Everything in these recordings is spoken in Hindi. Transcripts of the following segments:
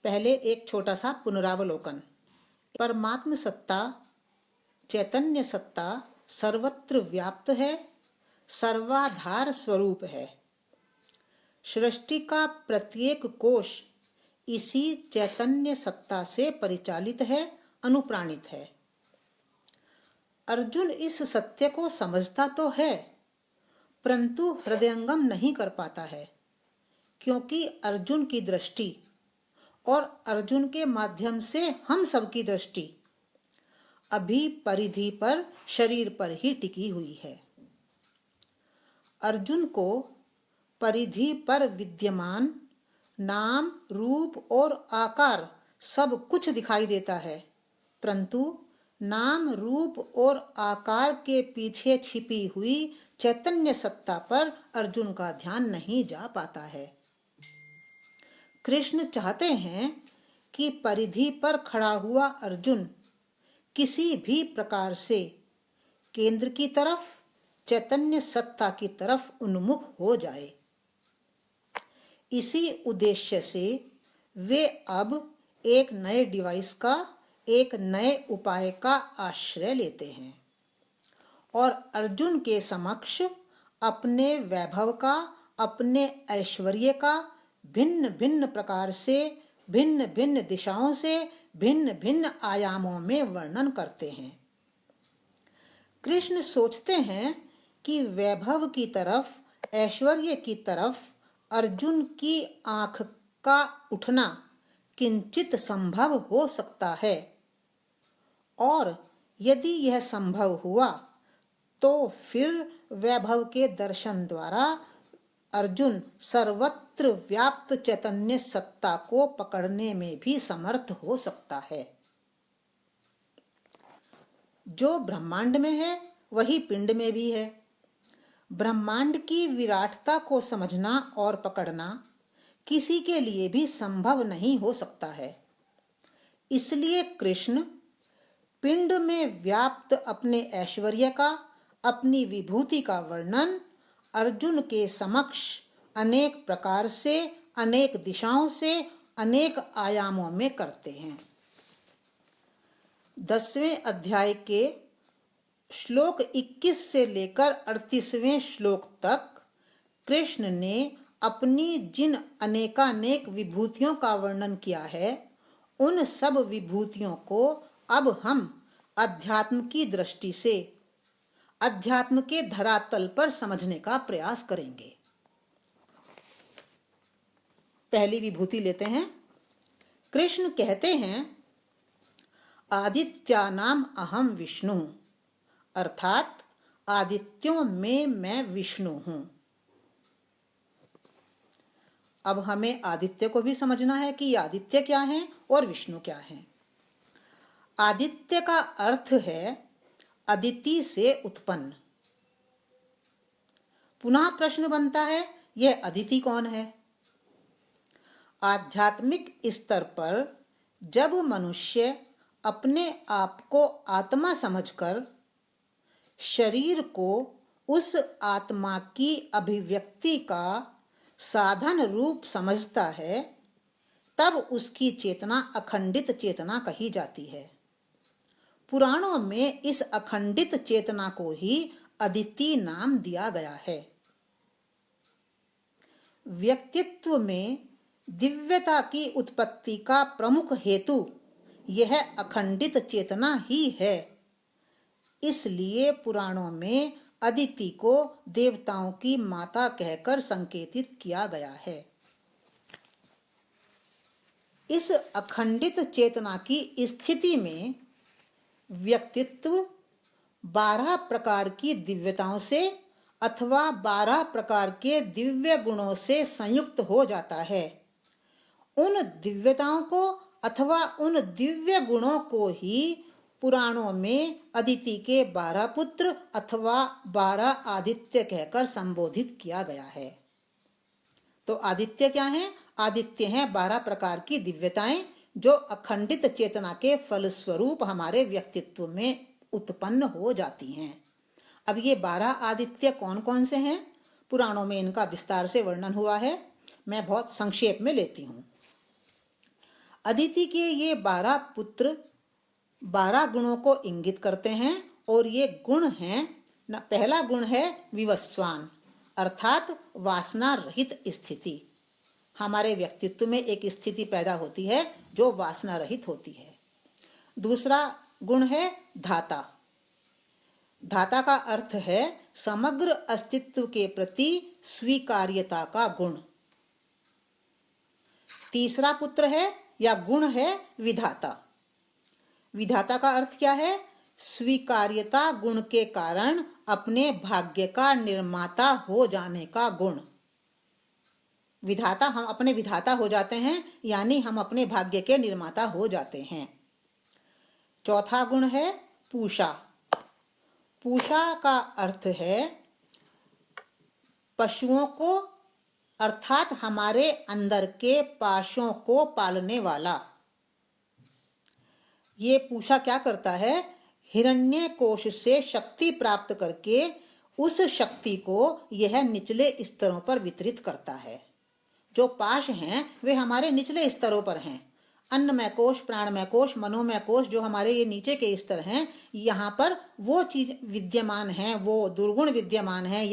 पहले एक छोटा सा पुनरावलोकन। परमात्म सत्ता, चैतन्य सत्ता सर्वत्र व्याप्त है, सर्वाधार स्वरूप है। सृष्टि का प्रत्येक कोश इसी चैतन्य सत्ता से परिचालित है, अनुप्राणित है। अर्जुन इस सत्य को समझता तो है, परंतु हृदयंगम नहीं कर पाता है, क्योंकि अर्जुन की दृष्टि और अर्जुन के माध्यम से हम सबकी दृष्टि अभी परिधि पर, शरीर पर ही टिकी हुई है। अर्जुन को परिधि पर विद्यमान नाम, रूप और आकार सब कुछ दिखाई देता है, परंतु नाम, रूप और आकार के पीछे छिपी हुई चैतन्य सत्ता पर अर्जुन का ध्यान नहीं जा पाता है। कृष्ण चाहते हैं कि परिधि पर खड़ा हुआ अर्जुन किसी भी प्रकार से केंद्र की तरफ, चैतन्य सत्ता की तरफ उन्मुख हो जाए। इसी उद्देश्य से वे अब एक नए डिवाइस का, एक नए उपाय का आश्रय लेते हैं और अर्जुन के समक्ष अपने वैभव का, अपने ऐश्वर्य का भिन्न भिन्न प्रकार से, भिन्न भिन्न दिशाओं से, भिन्न भिन्न आयामों में वर्णन करते हैं। कृष्ण सोचते हैं कि वैभव की तरफ, ऐश्वर्य की तरफ अर्जुन की आंख का उठना किंचित संभव हो सकता है, और यदि यह संभव हुआ तो फिर वैभव के दर्शन द्वारा अर्जुन सर्वत्र व्याप्त चैतन्य सत्ता को पकड़ने में भी समर्थ हो सकता है। जो ब्रह्मांड में है वही पिंड में भी है। ब्रह्मांड की विराटता को समझना और पकड़ना किसी के लिए भी संभव नहीं हो सकता है। इसलिए कृष्ण पिंड में व्याप्त अपने ऐश्वर्य का, अपनी विभूति का वर्णन अर्जुन के समक्ष अनेक प्रकार से, अनेक दिशाओं से, अनेक आयामों में करते हैं। 10वें अध्याय के श्लोक 21 से लेकर 38वें श्लोक तक कृष्ण ने अपनी जिन अनेकानेक विभूतियों का वर्णन किया है, उन सब विभूतियों को अब हम अध्यात्म की दृष्टि से, अध्यात्म के धरातल पर समझने का प्रयास करेंगे। पहली विभूति लेते हैं। कृष्ण कहते हैं, आदित्यानाम अहम विष्णु, अर्थात आदित्यों में मैं विष्णु हूं। अब हमें आदित्य को भी समझना है कि आदित्य क्या है और विष्णु क्या है। आदित्य का अर्थ है अदिति से उत्पन्न। पुनः प्रश्न बनता है, यह अदिति कौन है? आध्यात्मिक स्तर पर जब मनुष्य अपने आप को आत्मा समझकर शरीर को उस आत्मा की अभिव्यक्ति का साधन रूप समझता है, तब उसकी चेतना अखंडित चेतना कही जाती है। पुराणों में इस अखंडित चेतना को ही अदिति नाम दिया गया है। व्यक्तित्व में दिव्यता की उत्पत्ति का प्रमुख हेतु यह अखंडित चेतना ही है। इसलिए पुराणों में अदिति को देवताओं की माता कहकर संकेतित किया गया है। इस अखंडित चेतना की स्थिति में व्यक्तित्व 12 प्रकार की दिव्यताओं से अथवा 12 प्रकार के दिव्य गुणों से संयुक्त हो जाता है। उन दिव्यताओं को अथवा उन दिव्य गुणों को ही पुराणों में अदिति के 12 पुत्र अथवा 12 आदित्य कहकर संबोधित किया गया है। तो आदित्य क्या है? आदित्य हैं 12 प्रकार की दिव्यताएं जो अखंडित चेतना के फलस्वरूप हमारे व्यक्तित्व में उत्पन्न हो जाती हैं। अब ये 12 आदित्य कौन कौन से हैं? पुराणों में इनका विस्तार से वर्णन हुआ है, मैं बहुत संक्षेप में लेती हूँ। अदिति के ये 12 पुत्र 12 गुणों को इंगित करते हैं और ये गुण हैं न। पहला गुण है विवस्वान अर्थात वासना रहित स्थिति। हमारे व्यक्तित्व में एक स्थिति पैदा होती है जो वासना रहित होती है। दूसरा गुण है धाता। धाता का अर्थ है समग्र अस्तित्व के प्रति स्वीकार्यता का गुण। तीसरा पुत्र है या गुण है विधाता। विधाता का अर्थ क्या है? स्वीकार्यता गुण के कारण अपने भाग्य का निर्माता हो जाने का गुण। विधाता, हम अपने विधाता हो जाते हैं, यानी हम अपने भाग्य के निर्माता हो जाते हैं। चौथा गुण है पूषा। पूषा का अर्थ है पशुओं को अर्थात हमारे अंदर के पाशों को पालने वाला। ये पूषा क्या करता है? हिरण्य कोश से शक्ति प्राप्त करके उस शक्ति को यह निचले स्तरों पर वितरित करता है। जो पाश हैं वे हमारे निचले स्तरों पर हैं। अन्नमय कोश, प्राणमय कोश, मनोमय कोश जो हमारे ये नीचे के स्तर हैं, यहाँ पर वो चीज विद्यमान हैं, वो दुर्गुण विद्यमान हैं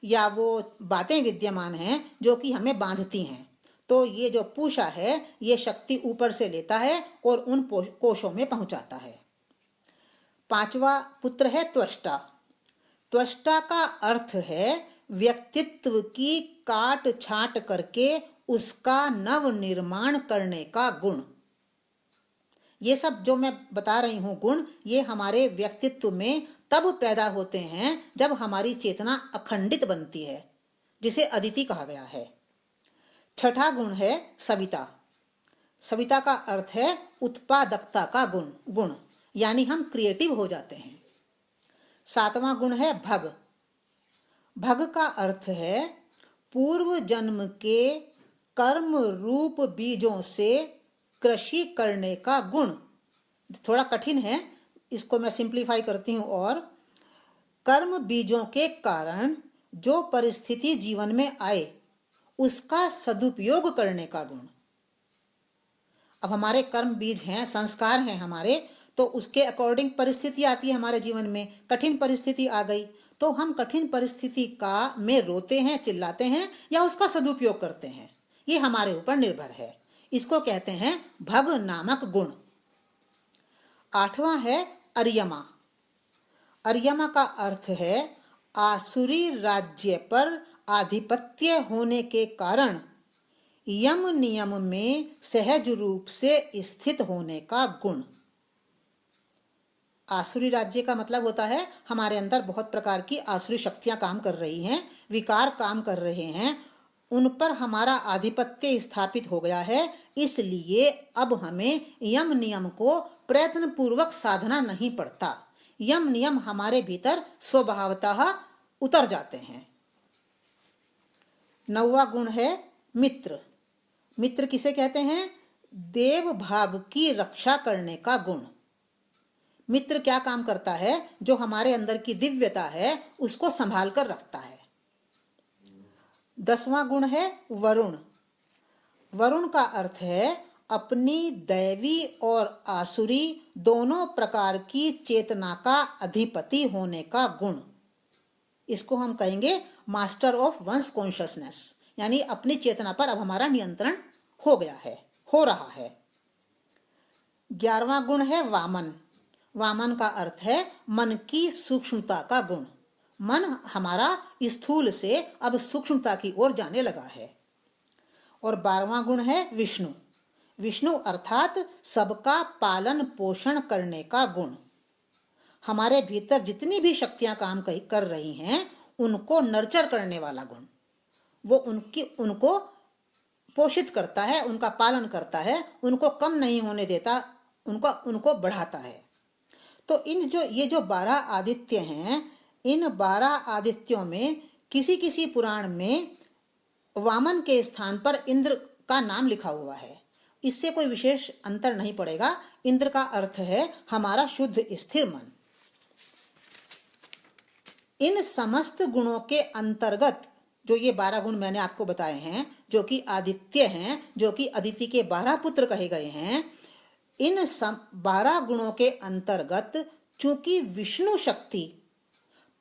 या वो बातें विद्यमान हैं जो कि हमें बांधती हैं। तो ये जो पूषा है ये शक्ति ऊपर से लेता है और उन कोशों में पहुंचाता है। पांचवा पुत्र है त्वष्टा। त्वष्टा का अर्थ है व्यक्तित्व की काट छांट करके उसका नव निर्माण करने का गुण। ये सब जो मैं बता रही हूं गुण, ये हमारे व्यक्तित्व में तब पैदा होते हैं जब हमारी चेतना अखंडित बनती है, जिसे अदिति कहा गया है। छठा गुण है सविता। सविता का अर्थ है उत्पादकता का गुण, यानी हम क्रिएटिव हो जाते हैं। सातवां गुण है भग। भग का अर्थ है पूर्व जन्म के कर्म रूप बीजों से कृषि करने का गुण। थोड़ा कठिन है, इसको मैं सिंप्लीफाई करती हूँ। और कर्म बीजों के कारण जो परिस्थिति जीवन में आए उसका सदुपयोग करने का गुण। अब हमारे कर्म बीज हैं, संस्कार हैं हमारे, तो उसके अकॉर्डिंग परिस्थिति आती है हमारे जीवन में। कठिन परिस्थिति आ गई तो हम कठिन परिस्थिति का में रोते हैं, चिल्लाते हैं या उसका सदुपयोग करते हैं, ये हमारे ऊपर निर्भर है। इसको कहते हैं भग नामक गुण। आठवां है अर्यमा। अर्यमा का अर्थ है आसुरी राज्य पर आधिपत्य होने के कारण यम नियम में सहज रूप से स्थित होने का गुण। आसुरी राज्य का मतलब होता है हमारे अंदर बहुत प्रकार की आसुरी शक्तियां काम कर रही हैं, विकार काम कर रहे हैं, उन पर हमारा आधिपत्य स्थापित हो गया है। इसलिए अब हमें यम नियम को प्रयत्न पूर्वक साधना नहीं पड़ता। यम नियम हमारे भीतर स्वभावतः उतर जाते हैं। नौवां गुण है मित्र। मित्र किसे कहते हैं? देव भाग की रक्षा करने का गुण। मित्र क्या काम करता है? जो हमारे अंदर की दिव्यता है उसको संभाल कर रखता है। 10वां गुण है वरुण। वरुण का अर्थ है अपनी दैवी और आसुरी दोनों प्रकार की चेतना का अधिपति होने का गुण। इसको हम कहेंगे मास्टर ऑफ वंस कॉन्शियसनेस, यानी अपनी चेतना पर अब हमारा नियंत्रण हो गया है, हो रहा है। 11वां गुण है वामन। वामन का अर्थ है मन की सूक्ष्मता का गुण। मन हमारा स्थूल से अब सूक्ष्मता की ओर जाने लगा है। और 12वां गुण है विष्णु। विष्णु अर्थात सबका पालन पोषण करने का गुण। हमारे भीतर जितनी भी शक्तियां काम कर रही हैं उनको नर्चर करने वाला गुण। वो उनको पोषित करता है, उनका पालन करता है, उनको कम नहीं होने देता, उनको बढ़ाता है। तो ये जो 12 आदित्य हैं, इन 12 आदित्यों में किसी किसी पुराण में वामन के स्थान पर इंद्र का नाम लिखा हुआ है। इससे कोई विशेष अंतर नहीं पड़ेगा। इंद्र का अर्थ है हमारा शुद्ध स्थिर मन। इन समस्त गुणों के अंतर्गत जो ये 12 गुण मैंने आपको बताए हैं, जो कि आदित्य हैं, जो कि अदिति के 12 पुत्र कहे गए हैं, इन 12 गुणों के अंतर्गत चूंकि विष्णु शक्ति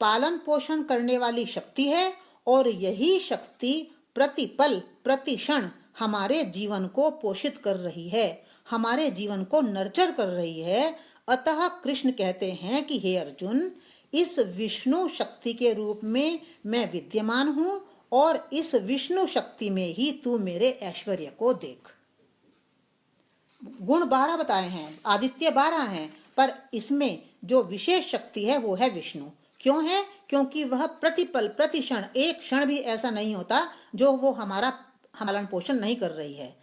पालन पोषण करने वाली शक्ति है और यही शक्ति प्रतिपल प्रतिक्षण हमारे जीवन को पोषित कर रही है, हमारे जीवन को नर्चर कर रही है, अतः कृष्ण कहते हैं कि हे अर्जुन, इस विष्णु शक्ति के रूप में मैं विद्यमान हूं और इस विष्णु शक्ति में ही तू मेरे ऐश्वर्य को देख। गुण 12 बताए हैं, आदित्य 12 हैं, पर इसमें जो विशेष शक्ति है वो है विष्णु। क्यों है? क्योंकि वह प्रतिपल प्रतिक्षण, एक क्षण भी ऐसा नहीं होता जो वो हमारा पालन पोषण नहीं कर रही है।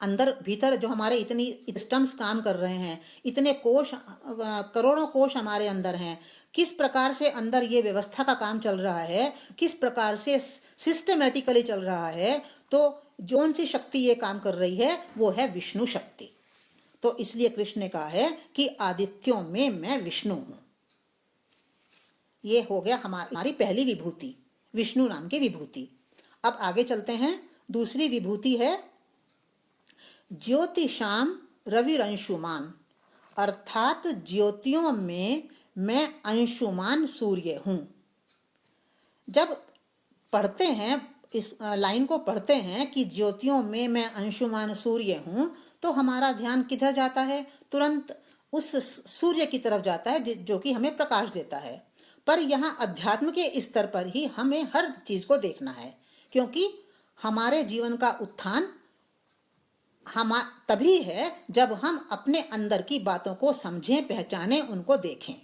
अंदर भीतर जो हमारे इतनी सिस्टम्स काम कर रहे हैं, इतने कोश, करोड़ों कोश हमारे अंदर हैं, किस प्रकार से अंदर ये व्यवस्था का काम चल रहा है, किस प्रकार से सिस्टमेटिकली चल रहा है, तो जौन सी शक्ति ये काम कर रही है वो है विष्णु शक्ति। तो इसलिए कृष्ण ने कहा है कि आदित्यों में मैं विष्णु हूं। ये हो गया हमारी पहली विभूति, विष्णु नाम की विभूति। अब आगे चलते हैं। दूसरी विभूति है ज्योतिषाम रविरंशुमान, अर्थात ज्योतियों में मैं अंशुमान सूर्य हूं। जब पढ़ते हैं, इस लाइन को पढ़ते हैं कि ज्योतियों में मैं अंशुमान सूर्य हूं, तो हमारा ध्यान किधर जाता है? तुरंत उस सूर्य की तरफ जाता है जो कि हमें प्रकाश देता है। पर यहाँ अध्यात्म के स्तर पर ही हमें हर चीज को देखना है, क्योंकि हमारे जीवन का उत्थान तभी है जब हम अपने अंदर की बातों को समझें, पहचानें, उनको देखें।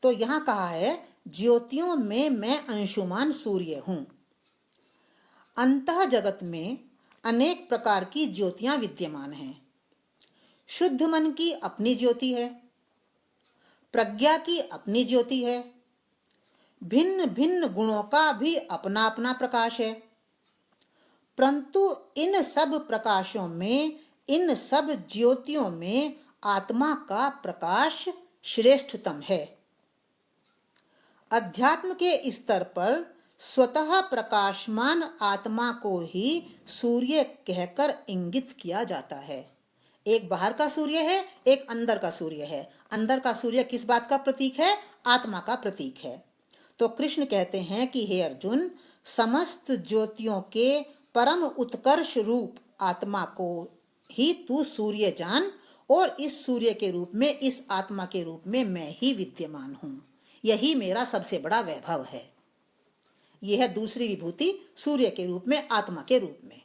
तो यहाँ कहा है ज्योतियों में मैं अंशुमान सूर्य हूं। अंतः जगत में अनेक प्रकार की ज्योतियां विद्यमान हैं। शुद्ध मन की अपनी ज्योति है, प्रज्ञा की अपनी ज्योति है, भिन्न भिन्न गुणों का भी अपना अपना प्रकाश है। परंतु इन सब प्रकाशों में, इन सब ज्योतियों में आत्मा का प्रकाश श्रेष्ठतम है। अध्यात्म के स्तर पर स्वतः प्रकाशमान आत्मा को ही सूर्य कहकर इंगित किया जाता है। एक बाहर का सूर्य है, एक अंदर का सूर्य है। अंदर का सूर्य किस बात का प्रतीक है? आत्मा का प्रतीक है। तो कृष्ण कहते हैं कि हे अर्जुन, समस्त ज्योतियों के परम उत्कर्ष रूप आत्मा को ही तू सूर्य जान, और इस सूर्य के रूप में, इस आत्मा के रूप में मैं ही विद्यमान हूं। यही मेरा सबसे बड़ा वैभव है। यह है दूसरी विभूति, सूर्य के रूप में, आत्मा के रूप में।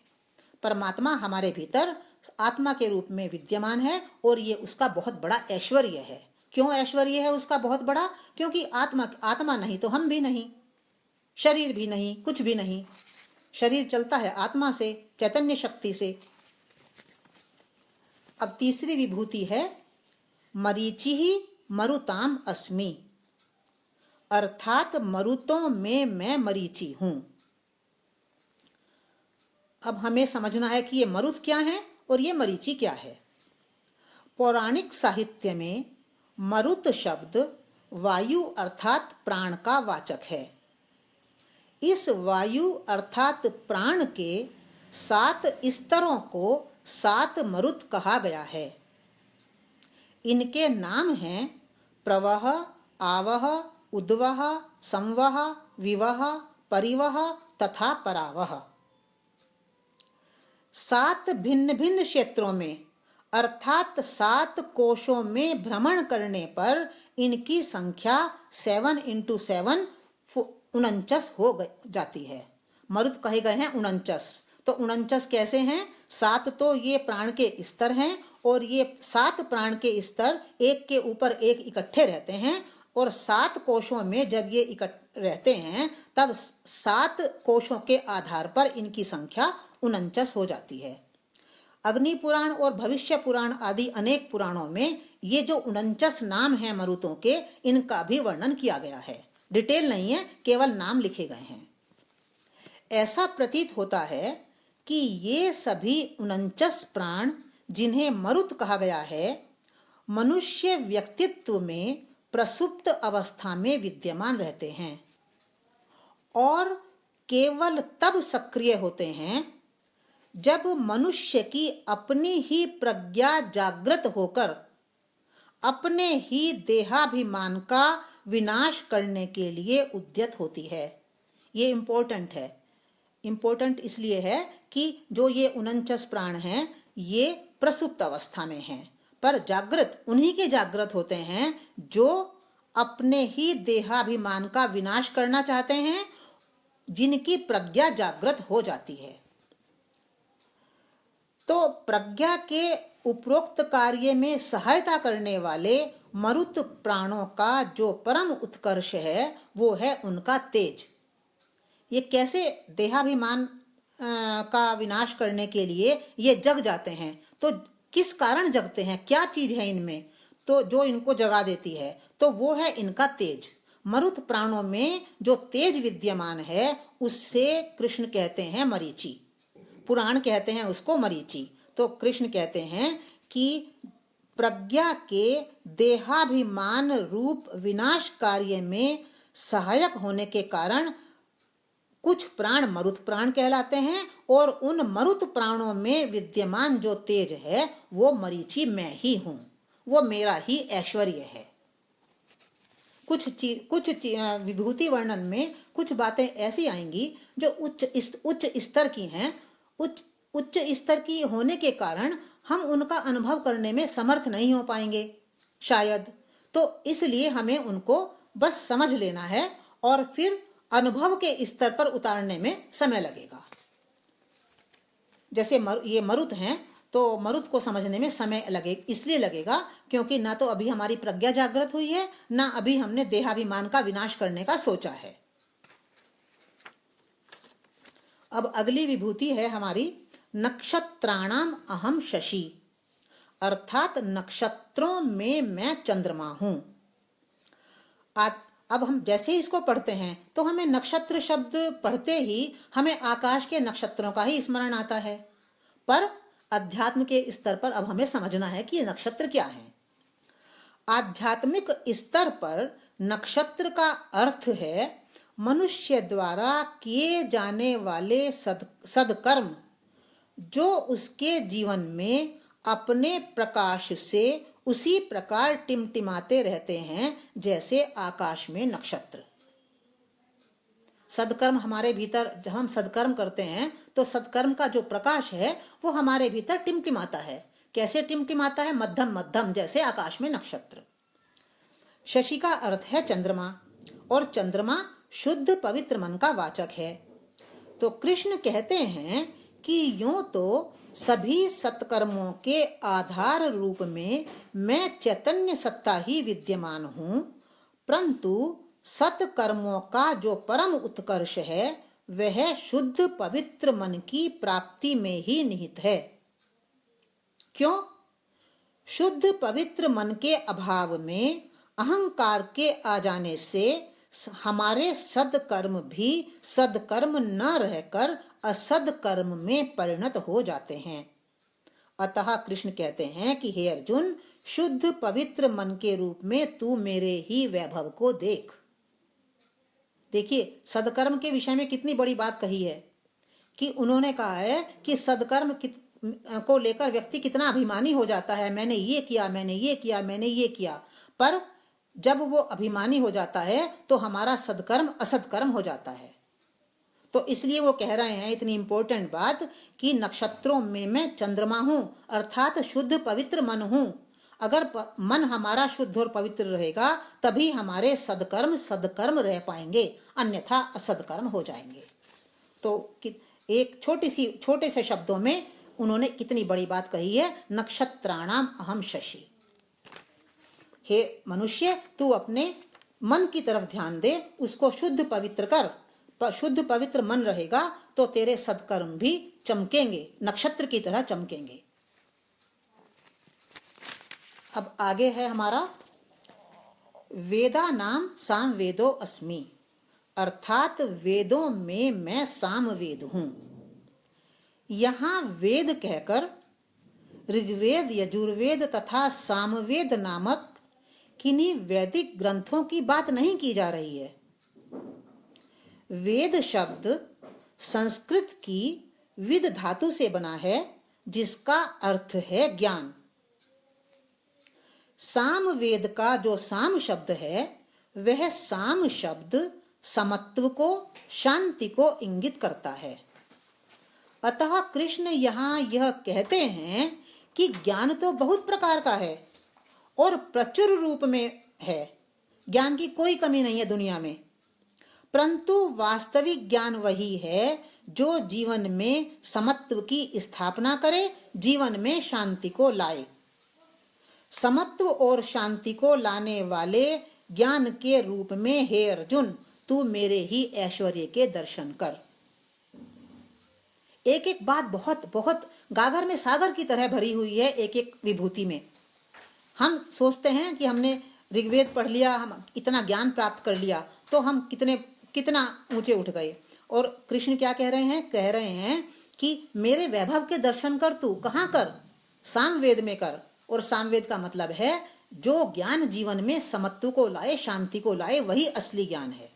परमात्मा हमारे भीतर आत्मा के रूप में विद्यमान है और ये उसका बहुत बड़ा ऐश्वर्य है। क्यों ऐश्वर्य है उसका बहुत बड़ा? क्योंकि आत्मा नहीं तो हम भी नहीं, शरीर भी नहीं, कुछ भी नहीं। शरीर चलता है आत्मा से, चैतन्य शक्ति से। अब तीसरी विभूति है मरीचि ही मरुताम अस्मि, अर्थात मरुतों में मैं मरीचि हूं। अब हमें समझना है कि ये मरुत क्या है और ये मरीचि क्या है। पौराणिक साहित्य में मरुत शब्द वायु अर्थात प्राण का वाचक है। इस वायु अर्थात प्राण के 7 स्तरों को 7 मरुत कहा गया है। इनके नाम हैं प्रवह, आवह, उद्वह, संवह, विवह, परिवह तथा परावह। 7 भिन्न भिन्न क्षेत्रों में अर्थात 7 कोशों में भ्रमण करने पर इनकी संख्या 7 × 7 49 हो जाती है। मरुत कहे गए हैं 49। तो 49 कैसे हैं? 7 तो ये प्राण के स्तर हैं और ये 7 प्राण के स्तर एक के ऊपर एक इकट्ठे रहते हैं, और 7 कोशों में जब ये इकट्ठे रहते हैं तब 7 कोशों के आधार पर इनकी संख्या 49 हो जाती है। अग्नि पुराण और भविष्य पुराण आदि अनेक पुराणों में ये जो 49 नाम हैं मरुतों के, इनका भी वर्णन किया गया है। डिटेल नहीं है, केवल नाम लिखे गए हैं। ऐसा प्रतीत होता है कि ये सभी 49 प्राण जिन्हें मरुत कहा गया है, मनुष्य व्यक्तित्व में प्रसुप्त अवस्था में विद्यमान रहते हैं और केवल तब सक्रिय होते हैं जब मनुष्य की अपनी ही प्रज्ञा जागृत होकर अपने ही देहाभिमान का विनाश करने के लिए उद्यत होती है। ये इम्पोर्टेंट है। इम्पोर्टेंट इसलिए है कि जो ये 49 प्राण हैं ये प्रसुप्त अवस्था में हैं, पर जागृत उन्हीं के जागृत होते हैं जो अपने ही देहाभिमान का विनाश करना चाहते हैं, जिनकी प्रज्ञा जागृत हो जाती है। तो प्रज्ञा के उपरोक्त कार्य में सहायता करने वाले मरुत प्राणों का जो परम उत्कर्ष है वो है उनका तेज। ये कैसे देहाभिमान का विनाश करने के लिए ये जग जाते हैं, तो किस कारण जगते हैं, क्या चीज है इनमें, तो जो इनको जगा देती है तो वो है इनका तेज। मरुत प्राणों में जो तेज विद्यमान है उससे कृष्ण कहते हैं मरीचि, पुराण कहते हैं उसको मरीचि। तो कृष्ण कहते हैं कि प्रज्ञा के देहाभिमान रूप विनाश कार्य में सहायक होने के कारण कुछ प्राण मरुत प्राण कहलाते हैं और उन मरुत प्राणों में विद्यमान जो तेज है वो मरीचि मैं ही हूं, वो मेरा ही ऐश्वर्य है। कुछ विभूति वर्णन में कुछ बातें ऐसी आएंगी जो उच्च स्तर की हैं। उच्च स्तर की होने के कारण हम उनका अनुभव करने में समर्थ नहीं हो पाएंगे शायद, तो इसलिए हमें उनको बस समझ लेना है और फिर अनुभव के स्तर पर उतारने में समय लगेगा। जैसे ये मरुत हैं तो मरुत को समझने में समय इसलिए लगेगा क्योंकि ना तो अभी हमारी प्रज्ञा जागृत हुई है, ना अभी हमने देहाभिमान का विनाश करने का सोचा है। अब अगली विभूति है हमारी नक्षत्राणाम अहम शशि, अर्थात नक्षत्रों में मैं चंद्रमा हूं। अब हम जैसे ही इसको पढ़ते हैं तो हमें नक्षत्र शब्द पढ़ते ही हमें आकाश के नक्षत्रों का ही स्मरण आता है, पर अध्यात्म के स्तर पर अब हमें समझना है कि ये नक्षत्र क्या है। आध्यात्मिक स्तर पर नक्षत्र का अर्थ है मनुष्य द्वारा किए जाने वाले सदकर्म जो उसके जीवन में अपने प्रकाश से उसी प्रकार टिमटिमाते रहते हैं जैसे आकाश में नक्षत्र। सदकर्म हमारे भीतर, जब हम सदकर्म करते हैं तो सदकर्म का जो प्रकाश है वो हमारे भीतर टिमटिमाता है। कैसे टिमटिमाता है? मध्यम मध्यम, जैसे आकाश में नक्षत्र। शशि का अर्थ है चंद्रमा, और चंद्रमा शुद्ध पवित्र मन का वाचक है। तो कृष्ण कहते हैं कि यूं तो सभी सत्कर्मों के आधार रूप में मैं चैतन्य सत्ता ही विद्यमान हूं, परंतु सत्कर्मों का जो परम उत्कर्ष है वह शुद्ध पवित्र मन की प्राप्ति में ही निहित है। क्यों? शुद्ध पवित्र मन के अभाव में अहंकार के आ जाने से हमारे सदकर्म भी सदकर्म न रहकर असदकर्म में परिणत हो जाते हैं। अतः कृष्ण कहते हैं कि हे अर्जुन, शुद्ध पवित्र मन के रूप में तू मेरे ही वैभव को देख। देखिए सदकर्म के विषय में कितनी बड़ी बात कही है कि उन्होंने कहा है कि सदकर्म को लेकर व्यक्ति कितना अभिमानी हो जाता है, मैंने ये किया, मैंने ये किया, मैंने ये किया। पर जब वो अभिमानी हो जाता है तो हमारा सदकर्म असदकर्म हो जाता है। तो इसलिए वो कह रहे हैं इतनी इंपॉर्टेंट बात कि नक्षत्रों में मैं चंद्रमा हूं, अर्थात शुद्ध पवित्र मन हूं। अगर मन हमारा शुद्ध और पवित्र रहेगा तभी हमारे सदकर्म सदकर्म रह पाएंगे, अन्यथा असदकर्म हो जाएंगे। तो एक छोटे से शब्दों में उन्होंने कितनी बड़ी बात कही है, नक्षत्राणाम अहम शशि। हे मनुष्य, तू अपने मन की तरफ ध्यान दे, उसको शुद्ध पवित्र कर। शुद्ध पवित्र मन रहेगा तो तेरे सत्कर्म भी चमकेंगे, नक्षत्र की तरह चमकेंगे। अब आगे है हमारा वेदा नाम साम वेदो अस्मि, अर्थात वेदों में मैं साम वेद हूं। यहां वेद कहकर ऋग्वेद, यजुर्वेद तथा सामवेद नामक किन्हीं वैदिक ग्रंथों की बात नहीं की जा रही है। वेद शब्द संस्कृत की विद धातु से बना है, जिसका अर्थ है ज्ञान। सामवेद का जो साम शब्द है, वह साम शब्द समत्व को, शांति को इंगित करता है। अतः कृष्ण यहाँ यह कहते हैं कि ज्ञान तो बहुत प्रकार का है और प्रचुर रूप में है, ज्ञान की कोई कमी नहीं है दुनिया में, परंतु वास्तविक ज्ञान वही है जो जीवन में समत्व की स्थापना करे, जीवन में शांति को लाए। समत्व और शांति को लाने वाले ज्ञान के रूप में हे अर्जुन, तू मेरे ही ऐश्वर्य के दर्शन कर। एक एक बात बहुत बहुत गागर में सागर की तरह भरी हुई है, एक एक विभूति में। हम सोचते हैं कि हमने ऋग्वेद पढ़ लिया, हम इतना ज्ञान प्राप्त कर लिया, तो हम कितना ऊंचे उठ गए। और कृष्ण क्या कह रहे हैं? कह रहे हैं कि मेरे वैभव के दर्शन कर। तू कहाँ कर? सामवेद में कर। और सामवेद का मतलब है जो ज्ञान जीवन में समत्व को लाए, शांति को लाए, वही असली ज्ञान है।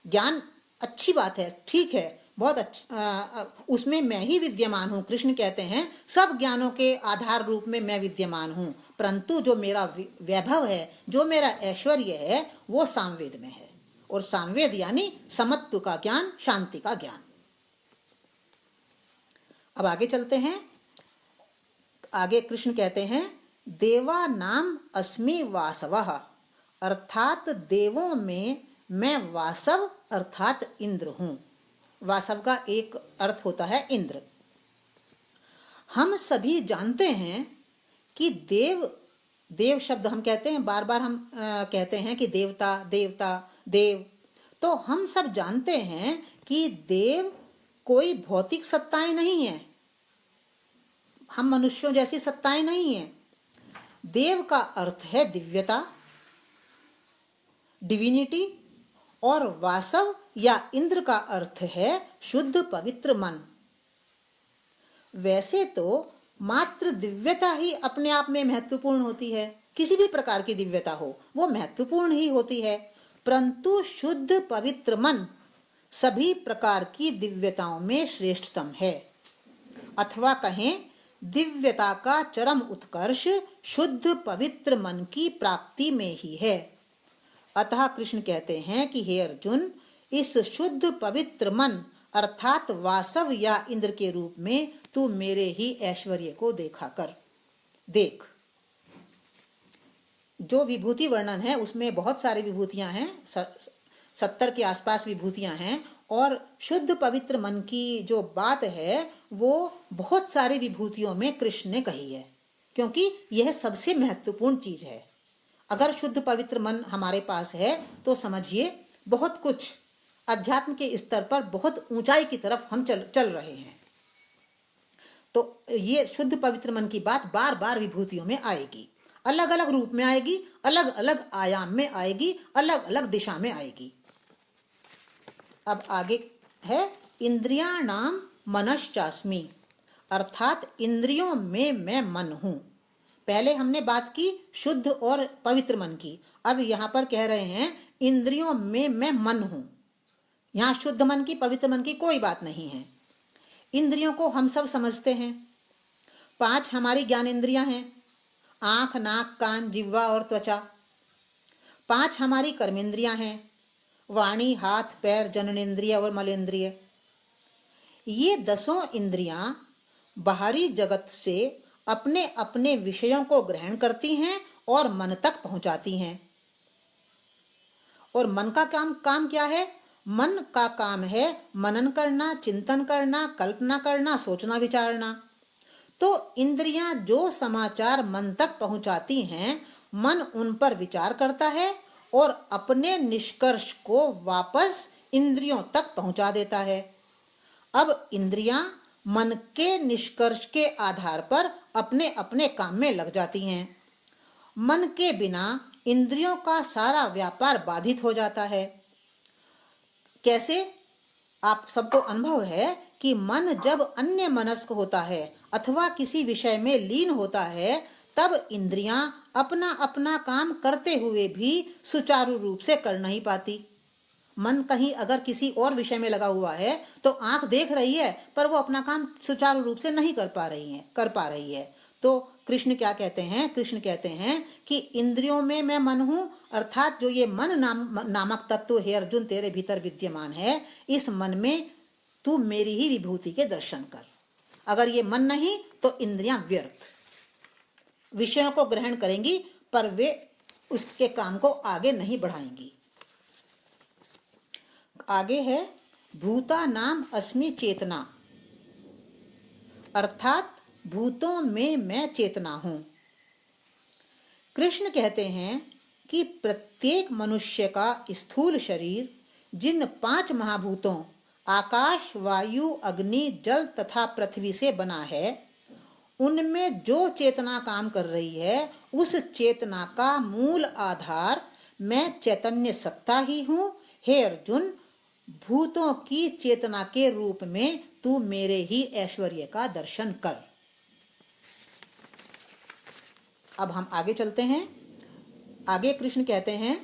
ज्ञान अच्छी बात है, ठीक है, बहुत अच्छा, उसमें मैं ही विद्यमान हूँ। कृष्ण कहते हैं सब ज्ञानों के आधार रूप में मैं विद्यमान हूँ, परंतु जो मेरा वैभव है, जो मेरा ऐश्वर्य है, वो सामवेद में है। और सामवेद यानी समत्व का ज्ञान, शांति का ज्ञान। अब आगे चलते हैं। आगे कृष्ण कहते हैं देवा नाम अस्मि वासवः, अर्थात देवों में मैं वासव अर्थात इंद्र हूं। वासव का एक अर्थ होता है इंद्र। हम सभी जानते हैं कि देव शब्द हम कहते हैं, बार बार हम कहते हैं कि देवता देवता देव। तो हम सब जानते हैं कि देव कोई भौतिक सत्ताएं नहीं है, हम मनुष्यों जैसी सत्ताएं नहीं है। देव का अर्थ है दिव्यता, डिविनिटी, और वासव या इंद्र का अर्थ है शुद्ध पवित्र मन। वैसे तो मात्र दिव्यता ही अपने आप में महत्वपूर्ण होती है, किसी भी प्रकार की दिव्यता हो वो महत्वपूर्ण ही होती है, परंतु शुद्ध पवित्र मन सभी प्रकार की दिव्यताओं में श्रेष्ठतम है। अथवा कहें दिव्यता का चरम उत्कर्ष शुद्ध पवित्र मन की प्राप्ति में ही है। अतः कृष्ण कहते हैं कि हे अर्जुन, इस शुद्ध पवित्र मन अर्थात वासव या इंद्र के रूप में तू मेरे ही ऐश्वर्य को देखा कर। देख, जो विभूति वर्णन है उसमें बहुत सारी विभूतियां हैं, 70 के आसपास विभूतियां हैं, और शुद्ध पवित्र मन की जो बात है वो बहुत सारी विभूतियों में कृष्ण ने कही है, क्योंकि यह सबसे महत्वपूर्ण चीज है। अगर शुद्ध पवित्र मन हमारे पास है तो समझिए बहुत कुछ अध्यात्म के स्तर पर बहुत ऊंचाई की तरफ हम चल रहे हैं। तो ये शुद्ध पवित्र मन की बात बार बार विभूतियों में आएगी, अलग अलग रूप में आएगी, अलग अलग आयाम में आएगी, अलग अलग दिशा में आएगी। अब आगे है इंद्रियाणाम मनश्चास्मि, अर्थात इंद्रियों में मैं मन हूं। पहले हमने बात की शुद्ध और पवित्र मन की, अब यहां पर कह रहे हैं इंद्रियों में मैं मन हूं। यहां शुद्ध मन की, पवित्र मन की कोई बात नहीं है। इंद्रियों को हम सब समझते हैं, 5 हमारी ज्ञान इंद्रियां हैं, आंख, नाक, कान, जिह्वा और त्वचा। 5 हमारी कर्मेंद्रियां हैं, वाणी, हाथ, पैर, जननेंद्रिय और मलेंद्रिय। ये 10 इंद्रियां बाहरी जगत से अपने अपने विषयों को ग्रहण करती हैं और मन तक पहुंचाती हैं। और मन का काम क्या है? मन का काम है मनन करना, चिंतन करना, कल्पना करना, सोचना, विचारना। तो इंद्रियां जो समाचार मन तक पहुंचाती हैं, मन उन पर विचार करता है और अपने निष्कर्ष को वापस इंद्रियों तक पहुंचा देता है। अब इंद्रियां मन के निष्कर्ष के आधार पर अपने अपने काम में लग जाती हैं। मन के बिना इंद्रियों का सारा व्यापार बाधित हो जाता है। कैसे? आप सबको अनुभव है कि मन जब अन्य मनस्क होता है अथवा किसी विषय में लीन होता है, तब इंद्रियां अपना अपना काम करते हुए भी सुचारू रूप से कर नहीं पाती। मन कहीं अगर किसी और विषय में लगा हुआ है तो आंख देख रही है पर वो अपना काम सुचारू रूप से नहीं कर पा रही है। तो कृष्ण क्या कहते हैं? कृष्ण कहते हैं कि इंद्रियों में मैं मन हूं, अर्थात जो ये मन नामक तत्व है अर्जुन तेरे भीतर विद्यमान है, इस मन में तू मेरी ही विभूति के दर्शन कर। अगर ये मन नहीं तो इंद्रियां व्यर्थ विषयों को ग्रहण करेंगी पर वे उसके काम को आगे नहीं बढ़ाएंगी। आगे है भूता नाम अस्मि चेतना, अर्थात भूतों में मैं चेतना हूं। कृष्ण कहते हैं कि प्रत्येक मनुष्य का स्थूल शरीर जिन 5 महाभूतों आकाश, वायु, अग्नि, जल तथा पृथ्वी से बना है, उनमें जो चेतना काम कर रही है उस चेतना का मूल आधार मैं चैतन्य सत्ता ही हूं। हे अर्जुन, भूतों की चेतना के रूप में तू मेरे ही ऐश्वर्य का दर्शन कर। अब हम आगे चलते हैं। आगे कृष्ण कहते हैं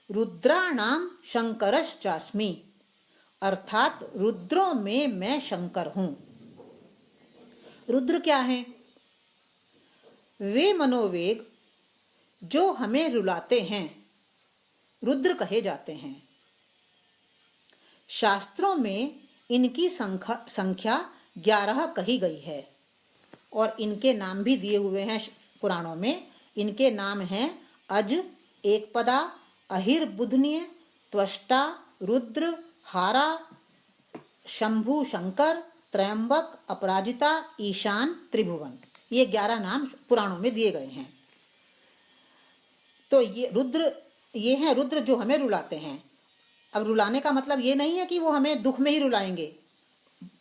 रुद्राणाम शंकरश्चास्मि, अर्थात रुद्रों में मैं शंकर हूं। रुद्र क्या है? वे मनोवेग जो हमें रुलाते हैं रुद्र कहे जाते हैं। शास्त्रों में इनकी संख्या 11 कही गई है और इनके नाम भी दिए हुए हैं पुराणों में। इनके नाम हैं अज, एकपदा, अहिर्बुधनीय, त्वष्टा, रुद्र, हारा, शंभु, शंकर, त्रयंबक, अपराजिता, ईशान, त्रिभुवन। ये 11 नाम पुराणों में दिए गए हैं। तो ये हैं रुद्र जो हमें रुलाते हैं। अब रुलाने का मतलब ये नहीं है कि वो हमें दुख में ही रुलाएंगे,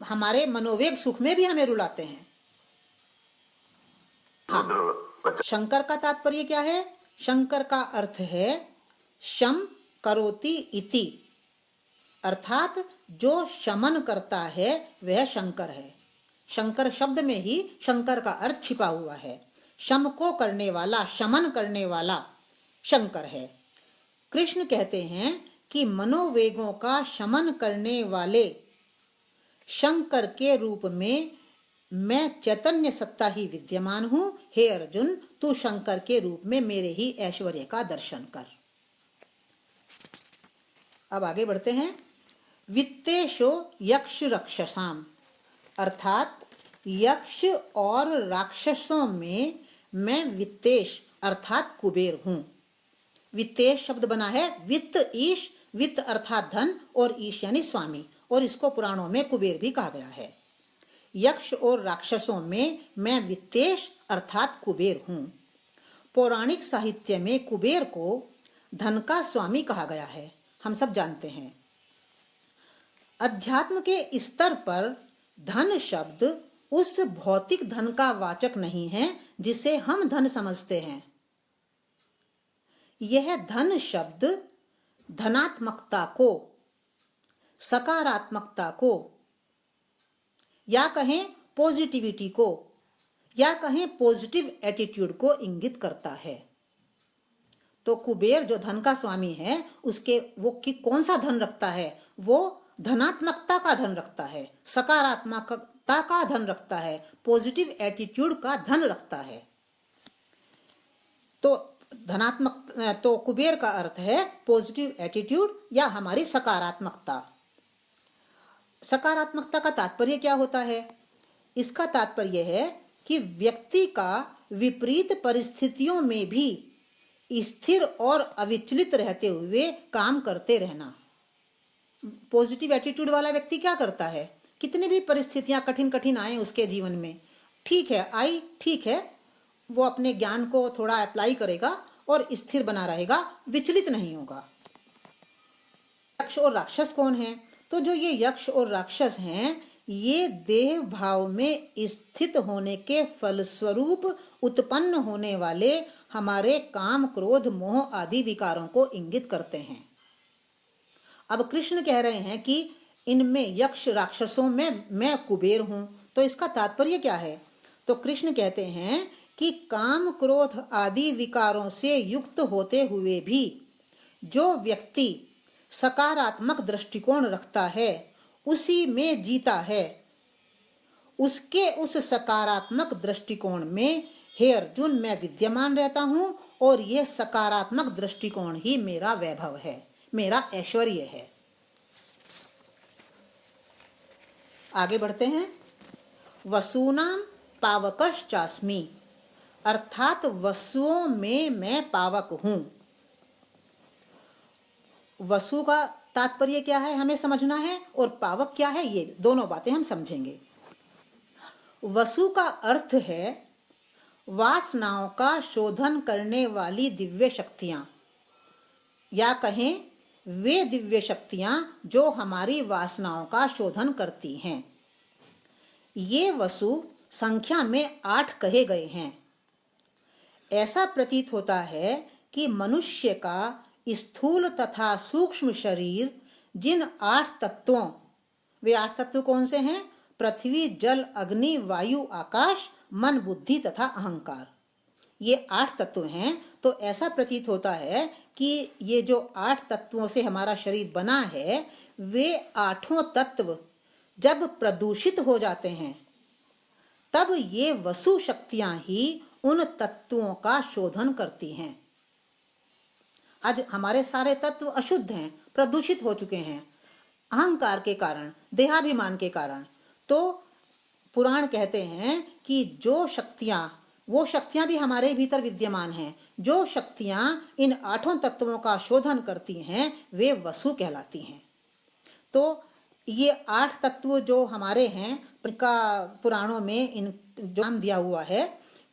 हमारे मनोवेग सुख में भी हमें रुलाते हैं। हाँ, शंकर का तात्पर्य क्या है? शंकर का अर्थ है शम करोति इति, अर्थात जो शमन करता है वह शंकर है। शंकर शब्द में ही शंकर का अर्थ छिपा हुआ है। शम को करने वाला, शमन करने वाला शंकर है। कृष्ण कहते हैं कि मनोवेगों का शमन करने वाले शंकर के रूप में मैं चैतन्य सत्ता ही विद्यमान हूं। हे अर्जुन, तू शंकर के रूप में मेरे ही ऐश्वर्य का दर्शन कर। अब आगे बढ़ते हैं। वित्तेशो यक्ष रक्षसाम, अर्थात यक्ष और राक्षसों में मैं वित्तेश अर्थात कुबेर हूं। वित्तेश शब्द बना है वित्त ईश, वित्त अर्थात धन और ईश यानी स्वामी, और इसको पुराणों में कुबेर भी कहा गया है। यक्ष और राक्षसों में मैं वित्तेश अर्थात कुबेर हूं। पौराणिक साहित्य में कुबेर को धन का स्वामी कहा गया है, हम सब जानते हैं। अध्यात्म के स्तर पर धन शब्द उस भौतिक धन का वाचक नहीं है जिसे हम धन समझते हैं। यह धन शब्द धनात्मकता को, सकारात्मकता को, या कहें पॉजिटिविटी को, या कहें पॉजिटिव एटीट्यूड को इंगित करता है। तो कुबेर जो धन का स्वामी है उसके वो कि कौन सा धन रखता है? वो धनात्मकता का धन रखता है, सकारात्मकता का धन रखता है, पॉजिटिव एटीट्यूड का धन रखता है। तो कुबेर का अर्थ है पॉजिटिव एटीट्यूड या हमारी सकारात्मकता। सकारात्मकता का तात्पर्य क्या होता है? इसका तात्पर्य है कि व्यक्ति का विपरीत परिस्थितियों में भी स्थिर और अविचलित रहते हुए काम करते रहना। पॉजिटिव एटीट्यूड वाला व्यक्ति क्या करता है? कितनी भी परिस्थितियां कठिन कठिन आए उसके जीवन में, ठीक है आई, ठीक है, वो अपने ज्ञान को थोड़ा अप्लाई करेगा और स्थिर बना रहेगा, विचलित नहीं होगा। यक्ष और राक्षस कौन है? तो जो ये यक्ष और राक्षस हैं ये देह भाव में स्थित होने के फलस्वरूप उत्पन्न होने वाले हमारे काम, क्रोध, मोह आदि विकारों को इंगित करते हैं। अब कृष्ण कह रहे हैं कि इनमें यक्ष राक्षसों में मैं कुबेर हूं। तो इसका तात्पर्य क्या है? तो कृष्ण कहते हैं कि काम, क्रोध आदि विकारों से युक्त होते हुए भी जो व्यक्ति सकारात्मक दृष्टिकोण रखता है, उसी में जीता है। उसके उस सकारात्मक दृष्टिकोण में हे अर्जुन मैं विद्यमान रहता हूं और यह सकारात्मक दृष्टिकोण ही मेरा वैभव है, मेरा ऐश्वर्य है। आगे बढ़ते हैं। वसूनाम पावकश्चास्मि, अर्थात वसुओं में मैं पावक हूं। वसु का तात्पर्य क्या है हमें समझना है, और पावक क्या है, ये दोनों बातें हम समझेंगे। वसु का अर्थ है वासनाओं का शोधन करने वाली दिव्य शक्तियां, या कहें वे दिव्य शक्तियां जो हमारी वासनाओं का शोधन करती हैं। ये वसु संख्या में 8 कहे गए हैं। ऐसा प्रतीत होता है कि मनुष्य का स्थूल तथा सूक्ष्म शरीर जिन 8 तत्वों, वे 8 तत्व कौन से हैं? पृथ्वी, जल, अग्नि, वायु, आकाश, मन, बुद्धि तथा अहंकार, ये 8 तत्व हैं। तो ऐसा प्रतीत होता है कि ये जो 8 तत्वों से हमारा शरीर बना है, वे 8 तत्व जब प्रदूषित हो जाते हैं तब ये वसु शक्तियां ही उन तत्वों का शोधन करती हैं। आज हमारे सारे तत्व अशुद्ध हैं, प्रदूषित हो चुके हैं अहंकार के कारण, देहाभिमान के कारण। तो पुराण कहते हैं कि जो शक्तियां, वो शक्तियां भी हमारे भीतर विद्यमान हैं, जो शक्तियां इन 8 तत्वों का शोधन करती हैं वे वसु कहलाती हैं। तो ये 8 तत्व जो हमारे हैं, उनका पुराणों में इन जो नाम दिया हुआ है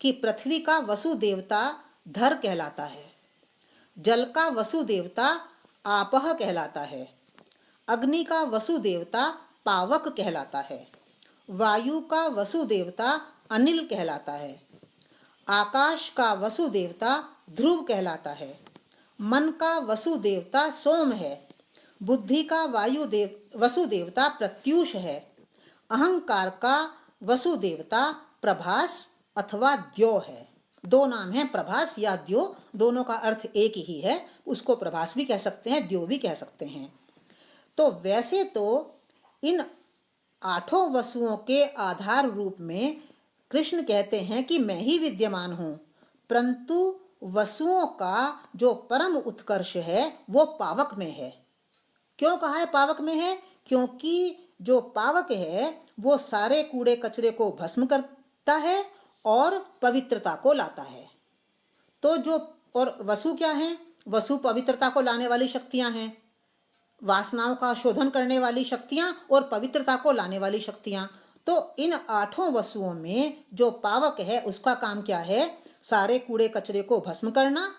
कि पृथ्वी का वसु देवता धर कहलाता है, जल का वसु देवता आपह कहलाता है, अग्नि का वसु देवता पावक कहलाता है, वायु का वसु देवता अनिल कहलाता है, आकाश का वसु देवता ध्रुव कहलाता है, मन का वसु देवता सोम है, बुद्धि का वसु देवता प्रत्यूष है, अहंकार का वसु देवता प्रभास अथवा द्यो है। 2 नाम हैं, प्रभास या द्यो, दोनों का अर्थ एक ही है। उसको प्रभास भी कह सकते हैं, द्यो भी कह सकते हैं। तो वैसे तो इन 8 वसुओं के आधार रूप में कृष्ण कहते हैं कि मैं ही विद्यमान हूं, परंतु वसुओं का जो परम उत्कर्ष है वो पावक में है। क्यों कहा है पावक में है? क्योंकि जो पावक है वो सारे कूड़े कचरे को भस्म करता है और पवित्रता को लाता है। तो जो, और वसु क्या है? वसु पवित्रता को लाने वाली शक्तियां हैं, वासनाओं का शोधन करने वाली शक्तियां और पवित्रता को लाने वाली शक्तियां। तो इन 8 वसुओं में जो पावक है उसका काम क्या है? सारे कूड़े कचरे को भस्म करना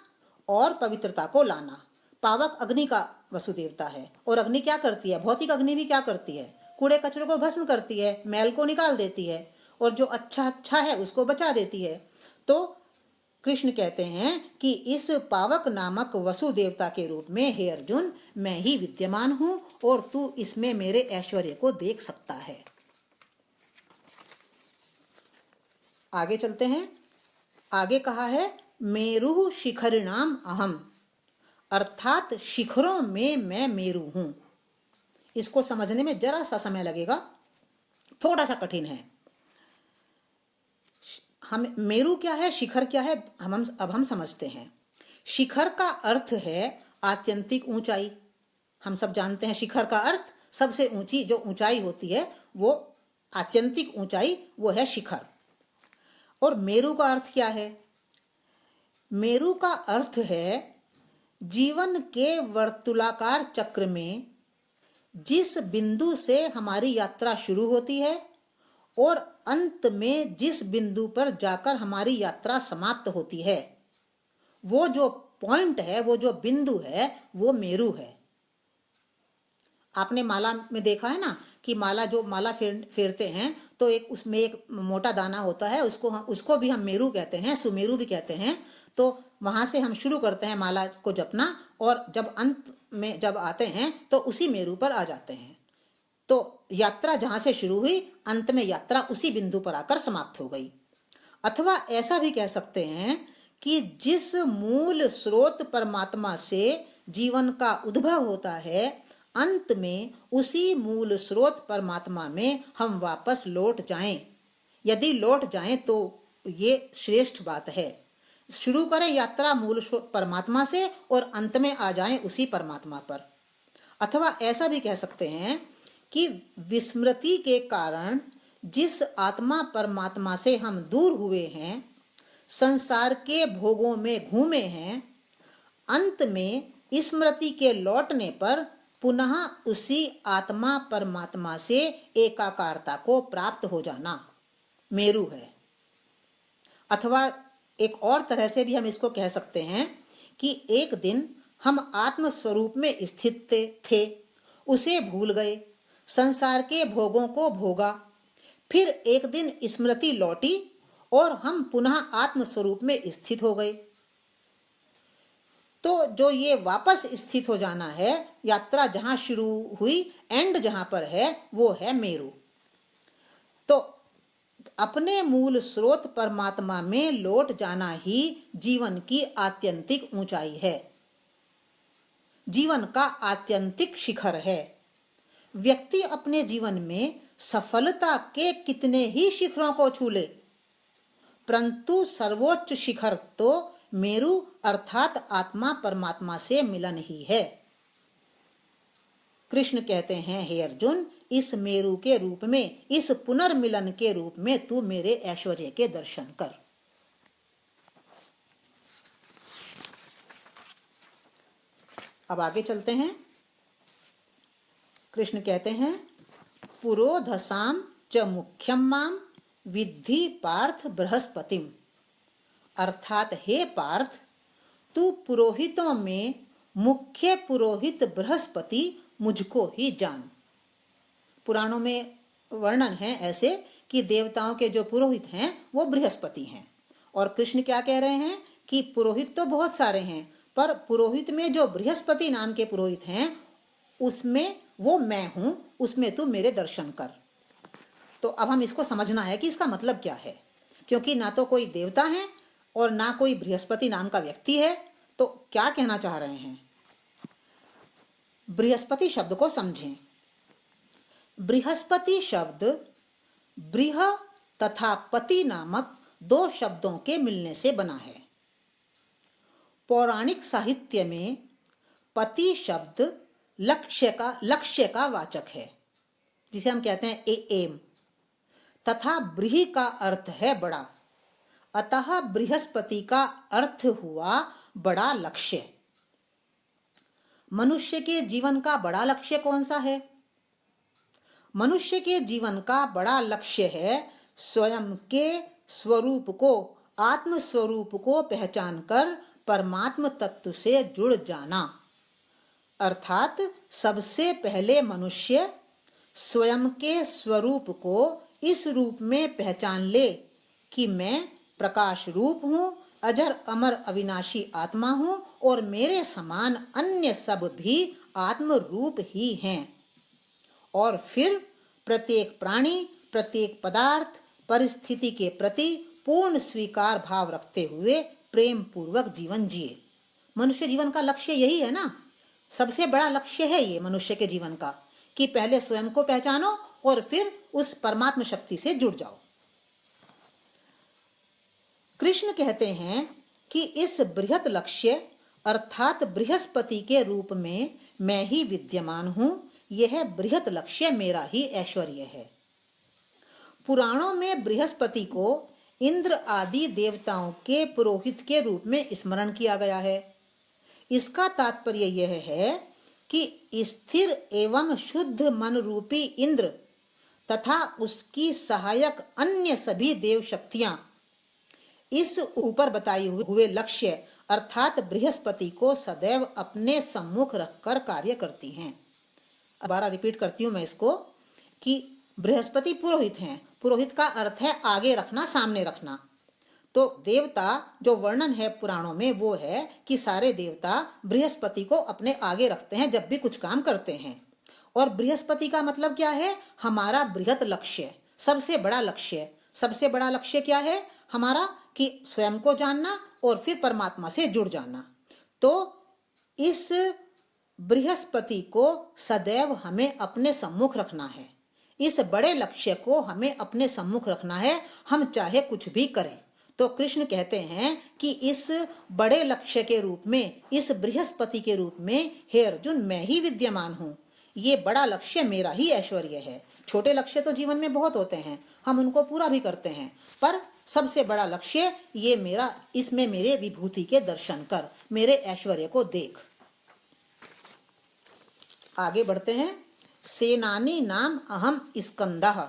और पवित्रता को लाना। पावक अग्नि का वसु देवता है, और अग्नि क्या करती है? भौतिक अग्नि भी क्या करती है? कूड़े कचरे को भस्म करती है, मैल को निकाल देती है, और जो अच्छा है उसको बचा देती है। तो कृष्ण कहते हैं कि इस पावक नामक वसु देवता के रूप में हे अर्जुन मैं ही विद्यमान हूं, और तू इसमें मेरे ऐश्वर्य को देख सकता है। आगे चलते हैं। आगे कहा है मेरु शिखरिणाम अहम, अर्थात शिखरों में मैं मेरु हूं। इसको समझने में जरा सा समय लगेगा, थोड़ा सा कठिन है। हम मेरु क्या है, शिखर क्या है, अब हम समझते हैं। शिखर का अर्थ है आत्यंतिक ऊंचाई। हम सब जानते हैं शिखर का अर्थ सबसे ऊंची जो ऊंचाई होती है वो आत्यंतिक ऊंचाई, वो है शिखर। और मेरु का अर्थ क्या है? मेरु का अर्थ है जीवन के वर्तुलाकार चक्र में जिस बिंदु से हमारी यात्रा शुरू होती है और अंत में जिस बिंदु पर जाकर हमारी यात्रा समाप्त होती है, वो जो पॉइंट है, वो जो बिंदु है, वो मेरु है। आपने माला में देखा है ना कि माला फेरते हैं तो एक उसमें एक मोटा दाना होता है, उसको भी हम मेरु कहते हैं, सुमेरु भी कहते हैं। तो वहां से हम शुरू करते हैं माला को जपना, और जब अंत में जब आते हैं तो उसी मेरु पर आ जाते हैं। तो यात्रा जहां से शुरू हुई, अंत में यात्रा उसी बिंदु पर आकर समाप्त हो गई। अथवा ऐसा भी कह सकते हैं कि जिस मूल स्रोत परमात्मा से जीवन का उद्भव होता है, अंत में उसी मूल स्रोत परमात्मा में हम वापस लौट जाएं। यदि लौट जाएं तो ये श्रेष्ठ बात है। शुरू करें यात्रा मूल स्रोत परमात्मा से और अंत में आ जाएं उसी परमात्मा पर। अथवा ऐसा भी कह सकते हैं कि विस्मृति के कारण जिस आत्मा परमात्मा से हम दूर हुए हैं, संसार के भोगों में घूमे हैं, अंत में स्मृति के लौटने पर पुनः उसी आत्मा परमात्मा से एकाकारता को प्राप्त हो जाना मेरु है। अथवा एक और तरह से भी हम इसको कह सकते हैं कि एक दिन हम आत्म स्वरूप में स्थित थे, उसे भूल गए, संसार के भोगों को भोगा, फिर एक दिन स्मृति लौटी और हम पुनः आत्म स्वरूप में स्थित हो गए। तो जो ये वापस स्थित हो जाना है, यात्रा जहां शुरू हुई, एंड जहां पर है, वो है मेरु। तो अपने मूल स्रोत परमात्मा में लौट जाना ही जीवन की आत्यंतिक ऊंचाई है, जीवन का आत्यंतिक शिखर है। व्यक्ति अपने जीवन में सफलता के कितने ही शिखरों को छू ले, परंतु सर्वोच्च शिखर तो मेरु अर्थात आत्मा परमात्मा से मिलन ही है। कृष्ण कहते हैं, हे अर्जुन, इस मेरु के रूप में, इस पुनर्मिलन के रूप में तू मेरे ऐश्वर्य के दर्शन कर। अब आगे चलते हैं। कृष्ण कहते हैं, पुरोधसाम च मुख्यम माम विद्धि पार्थ बृहस्पतिम। अर्थात हे पार्थ, तू पुरोहितों में मुख्य पुरोहित बृहस्पति मुझको ही जान। पुराणों में वर्णन है ऐसे कि देवताओं के जो पुरोहित हैं वो बृहस्पति हैं, और कृष्ण क्या कह रहे हैं कि पुरोहित तो बहुत सारे हैं, पर पुरोहित में जो बृहस्पति नाम के पुरोहित हैं उसमें वो मैं हूं, उसमें तू मेरे दर्शन कर। तो अब हम इसको समझना है कि इसका मतलब क्या है, क्योंकि ना तो कोई देवता है और ना कोई बृहस्पति नाम का व्यक्ति है। तो क्या कहना चाह रहे हैं? बृहस्पति शब्द को समझें। बृहस्पति शब्द बृह तथा पति नामक दो शब्दों के मिलने से बना है। पौराणिक साहित्य में पति शब्द लक्ष्य का वाचक है, जिसे हम कहते हैं एम, तथा बृहि का अर्थ है बड़ा, अतः बृहस्पति का अर्थ हुआ बड़ा लक्ष्य। मनुष्य के जीवन का बड़ा लक्ष्य कौन सा है? मनुष्य के जीवन का बड़ा लक्ष्य है स्वयं के स्वरूप को, आत्म स्वरूप को पहचान कर परमात्म तत्व से जुड़ जाना। अर्थात सबसे पहले मनुष्य स्वयं के स्वरूप को इस रूप में पहचान ले कि मैं प्रकाश रूप हूँ, अजर अमर अविनाशी आत्मा हूँ, और मेरे समान अन्य सब भी आत्म रूप ही हैं। और फिर प्रत्येक प्राणी, प्रत्येक पदार्थ, परिस्थिति के प्रति पूर्ण स्वीकार भाव रखते हुए प्रेम पूर्वक जीवन जिए। मनुष्य जीवन का लक्ष्य यही है ना, सबसे बड़ा लक्ष्य है ये मनुष्य के जीवन का, कि पहले स्वयं को पहचानो और फिर उस परमात्म शक्ति से जुड़ जाओ। कृष्ण कहते हैं कि इस बृहत लक्ष्य अर्थात बृहस्पति के रूप में मैं ही विद्यमान हूं, यह बृहत लक्ष्य मेरा ही ऐश्वर्य है। पुराणों में बृहस्पति को इंद्र आदि देवताओं के पुरोहित के रूप में स्मरण किया गया है। इसका तात्पर्य यह है कि स्थिर एवं शुद्ध मन रूपी इंद्र तथा उसकी सहायक अन्य सभी देव शक्तियां इस ऊपर बताए हुए लक्ष्य अर्थात बृहस्पति को सदैव अपने सम्मुख रखकर कार्य करती हैं। अब बार रिपीट करती हूं मैं इसको कि बृहस्पति पुरोहित हैं। पुरोहित का अर्थ है आगे रखना, सामने रखना। तो देवता जो वर्णन है पुराणों में वो है कि सारे देवता बृहस्पति को अपने आगे रखते हैं जब भी कुछ काम करते हैं। और बृहस्पति का मतलब क्या है? हमारा बृहत लक्ष्य, सबसे बड़ा लक्ष्य। सबसे बड़ा लक्ष्य क्या है हमारा? कि स्वयं को जानना और फिर परमात्मा से जुड़ जाना। तो इस बृहस्पति को सदैव हमें अपने सम्मुख रखना है। इस बड़े लक्ष्य को हमें अपने सम्मुख रखना है, हम चाहे कुछ भी करें। तो कृष्ण कहते हैं कि इस बड़े लक्ष्य के रूप में, इस बृहस्पति के रूप में हे अर्जुन मैं ही विद्यमान हूँ। ये बड़ा लक्ष्य मेरा ही ऐश्वर्य है। छोटे लक्ष्य तो जीवन में बहुत होते हैं, हम उनको पूरा भी करते हैं, पर सबसे बड़ा लक्ष्य ये मेरा, इसमें मेरे विभूति के दर्शन कर, मेरे ऐश्वर्य को देख। आगे बढ़ते हैं। सेनानी नाम अहम स्कंदः,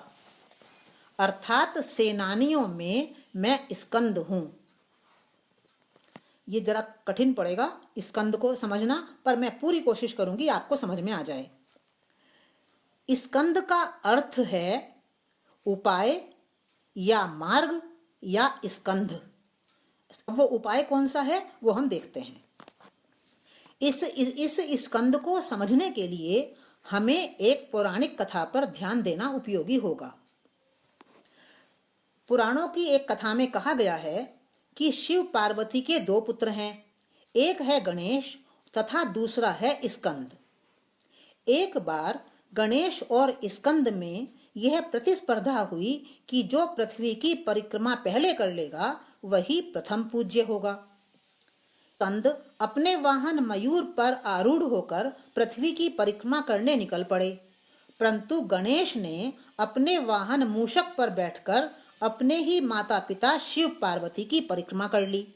अर्थात सेनानियों में मैं स्कंद हूं। ये जरा कठिन पड़ेगा स्कंद को समझना, पर मैं पूरी कोशिश करूंगी आपको समझ में आ जाए। स्कंद का अर्थ है उपाय या मार्ग या स्कंध। वो उपाय कौन सा है वो हम देखते हैं। इस स्कंद को समझने के लिए हमें एक पौराणिक कथा पर ध्यान देना उपयोगी होगा। पुराणों की एक कथा में कहा गया है कि शिव पार्वती के 2 पुत्र हैं, एक है गणेश तथा दूसरा है स्कंद। एक बार गणेश और स्कंद में यह प्रतिस्पर्धा हुई कि जो पृथ्वी की परिक्रमा पहले कर लेगा वही प्रथम पूज्य होगा। स्कंद अपने वाहन मयूर पर आरूढ़ होकर पृथ्वी की परिक्रमा करने निकल पड़े, परंतु गणेश ने अपने वाहन मूषक पर बैठकर अपने ही माता पिता शिव पार्वती की परिक्रमा कर ली।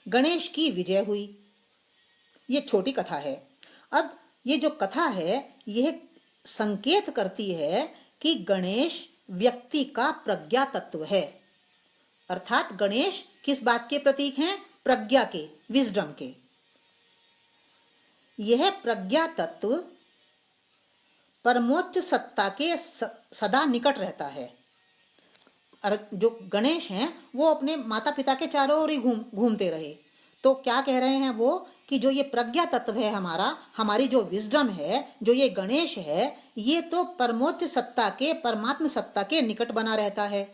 गणेश की विजय हुई। ये छोटी कथा है। अब ये जो कथा है यह संकेत करती है कि गणेश व्यक्ति का प्रज्ञा तत्व है, अर्थात गणेश किस बात के प्रतीक हैं? प्रज्ञा के, विजडम के। यह प्रज्ञा तत्व परमोच्च सत्ता के सदा निकट रहता है। जो गणेश हैं वो अपने माता पिता के चारों ओर ही घूमते रहे। तो क्या कह रहे हैं वो कि जो ये प्रज्ञा तत्व है हमारा, हमारी जो विजडम है, जो ये गणेश है, ये तो परमोच्च सत्ता के, परमात्म सत्ता के निकट बना रहता है।